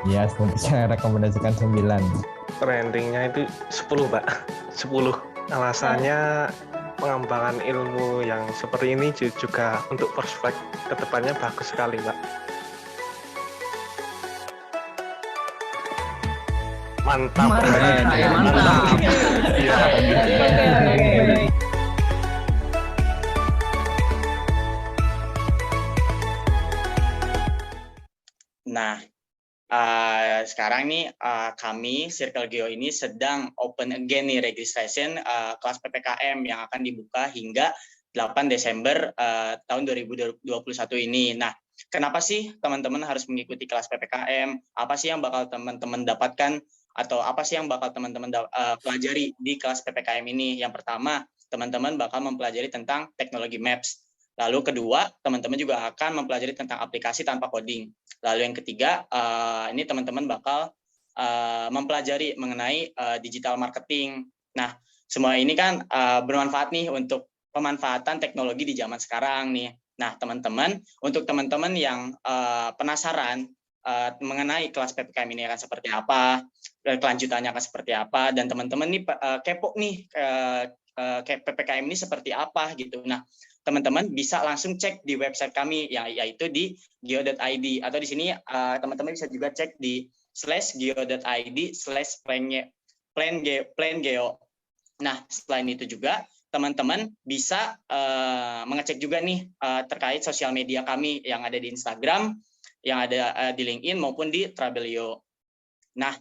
Ya, saya rekomendasikan 9. Trendingnya itu 10, Pak. 10. Alasannya pengembangan ilmu yang seperti ini juga untuk prospek kedepannya bagus sekali, Pak. Mantap. Mantap. Nah, sekarang nih kami Circle Geo ini sedang open again nih registration kelas PPKM yang akan dibuka hingga 8 Desember tahun 2021 ini. Nah, kenapa sih teman-teman harus mengikuti kelas PPKM? Apa sih yang bakal teman-teman dapatkan atau apa sih yang bakal teman-teman pelajari di kelas PPKM ini. Yang pertama, teman-teman bakal mempelajari tentang teknologi Maps. Lalu kedua, teman-teman juga akan mempelajari tentang aplikasi tanpa coding. Lalu yang ketiga, ini teman-teman bakal mempelajari mengenai digital marketing. Nah, semua ini kan bermanfaat nih untuk pemanfaatan teknologi di zaman sekarang nih. Nah, teman-teman, untuk teman-teman yang penasaran mengenai kelas PPKM ini akan seperti apa, kelanjutannya akan seperti apa, dan teman-teman nih kepo nih PPKM ini seperti apa gitu. Nah, teman-teman bisa langsung cek di website kami, yaitu di geo.id, atau di sini teman-teman bisa juga cek di /geo.id/plangeo. Nah, selain itu juga teman-teman bisa mengecek juga nih terkait sosial media kami yang ada di Instagram, yang ada di LinkedIn maupun di Trabelio. Nah,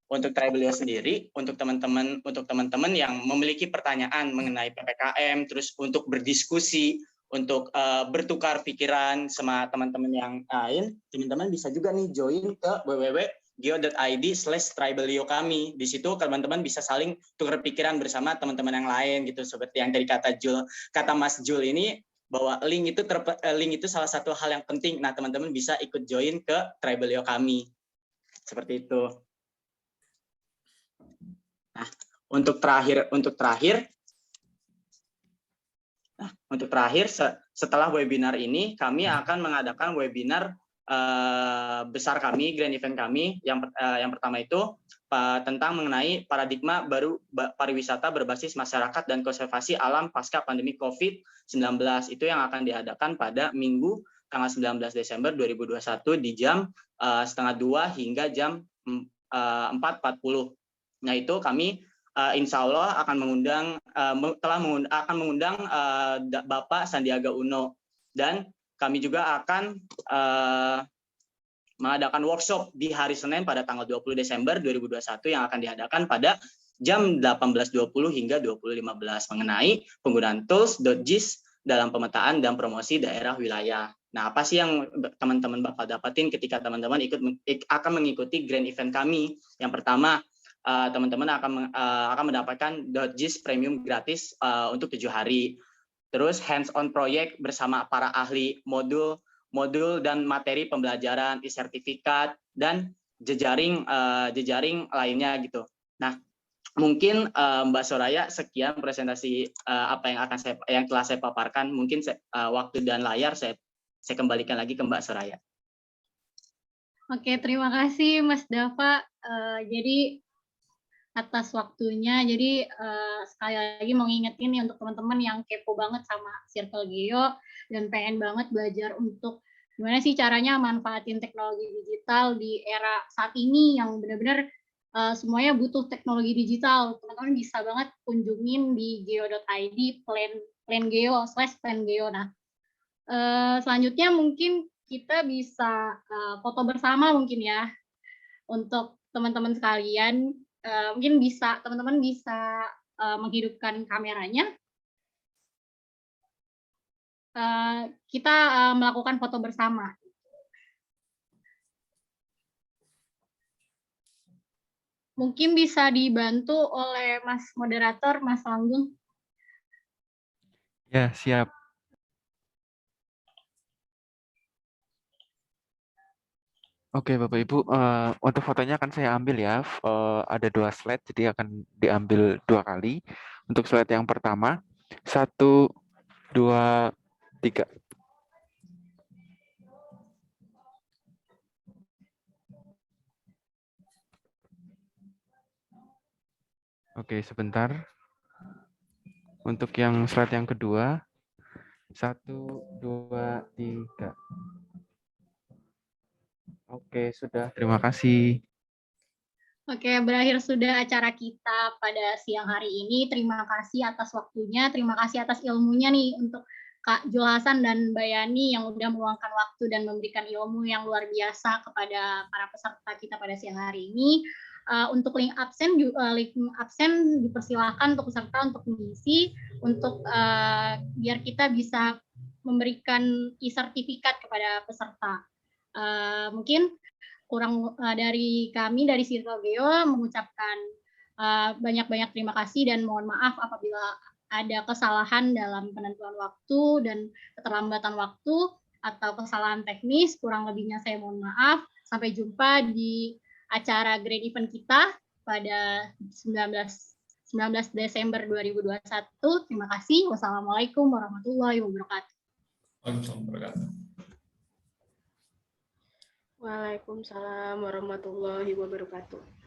untuk Trabelio sendiri, untuk teman-teman yang memiliki pertanyaan mengenai PPKM, terus untuk berdiskusi, untuk bertukar pikiran sama teman-teman yang lain, teman-teman bisa juga nih join ke www.geo.id/Tribelio kami. Di situ teman-teman bisa saling tukar pikiran bersama teman-teman yang lain gitu. Seperti yang tadi kata Mas Jul ini, bahwa link itu salah satu hal yang penting. Nah, teman-teman bisa ikut join ke Tribelio kami. Seperti itu. Nah, untuk terakhir setelah webinar ini kami akan mengadakan webinar besar kami, grand event kami. Yang pertama itu tentang mengenai paradigma baru pariwisata berbasis masyarakat dan konservasi alam pasca pandemi COVID-19. Itu yang akan diadakan pada Minggu tanggal 19 Desember 2021 di jam 1:30 hingga jam 4:40. Nah, itu kami insya Allah akan mengundang Bapak Sandiaga Uno, dan kami juga akan mengadakan workshop di hari Senin pada tanggal 20 Desember 2021 yang akan diadakan pada jam 18.20 hingga 20.15 mengenai penggunaan tools.gis dalam pemetaan dan promosi daerah wilayah. Nah, apa sih yang teman-teman bakal dapatin ketika teman-teman akan mengikuti grand event kami? Yang pertama, teman-teman akan mendapatkan .gis premium gratis untuk 7 hari. Terus hands-on proyek bersama para ahli, modul dan materi pembelajaran, e-sertifikat, dan jejaring lainnya gitu. Nah, mungkin Mbak Soraya, sekian presentasi apa yang telah saya paparkan. Mungkin waktu dan layar saya kembalikan lagi ke Mbak Soraya. Oke, terima kasih Mas Dava. Jadi atas waktunya. Jadi sekali lagi mau ngingetin nih untuk teman-teman yang kepo banget sama Circle Geo dan pengen banget belajar untuk gimana sih caranya manfaatin teknologi digital di era saat ini yang benar-benar semuanya butuh teknologi digital. Teman-teman bisa banget kunjungin di geo.id /plangeo. Nah, selanjutnya mungkin kita bisa foto bersama mungkin ya untuk teman-teman sekalian. Mungkin teman-teman bisa menghidupkan kameranya. Kita melakukan foto bersama. Mungkin bisa dibantu oleh Mas Moderator, Mas Langgung. Ya, siap. Oke, Bapak Ibu, untuk fotonya akan saya ambil ya. Ada 2 slide, jadi akan diambil 2 kali. Untuk slide yang pertama, 1, 2, 3. Oke, sebentar. Untuk yang slide yang kedua, 1, 2, 3. Oke, sudah. Terima kasih. Oke, berakhir sudah acara kita pada siang hari ini. Terima kasih atas waktunya, terima kasih atas ilmunya nih untuk Kak Jul Hasan dan Mbak Yani yang udah meluangkan waktu dan memberikan ilmu yang luar biasa kepada para peserta kita pada siang hari ini. Untuk link absen dipersilahkan untuk peserta untuk mengisi, untuk biar kita bisa memberikan e-sertifikat kepada peserta. Mungkin dari kami dari Circle Geo mengucapkan banyak-banyak terima kasih dan mohon maaf apabila ada kesalahan dalam penentuan waktu dan keterlambatan waktu atau kesalahan teknis. Kurang lebihnya saya mohon maaf. Sampai jumpa di acara Grand Event kita pada 19 Desember 2021. Terima kasih. Wassalamualaikum warahmatullahi wabarakatuh. Waalaikumsalam warahmatullahi wabarakatuh. Waalaikumsalam warahmatullahi wabarakatuh.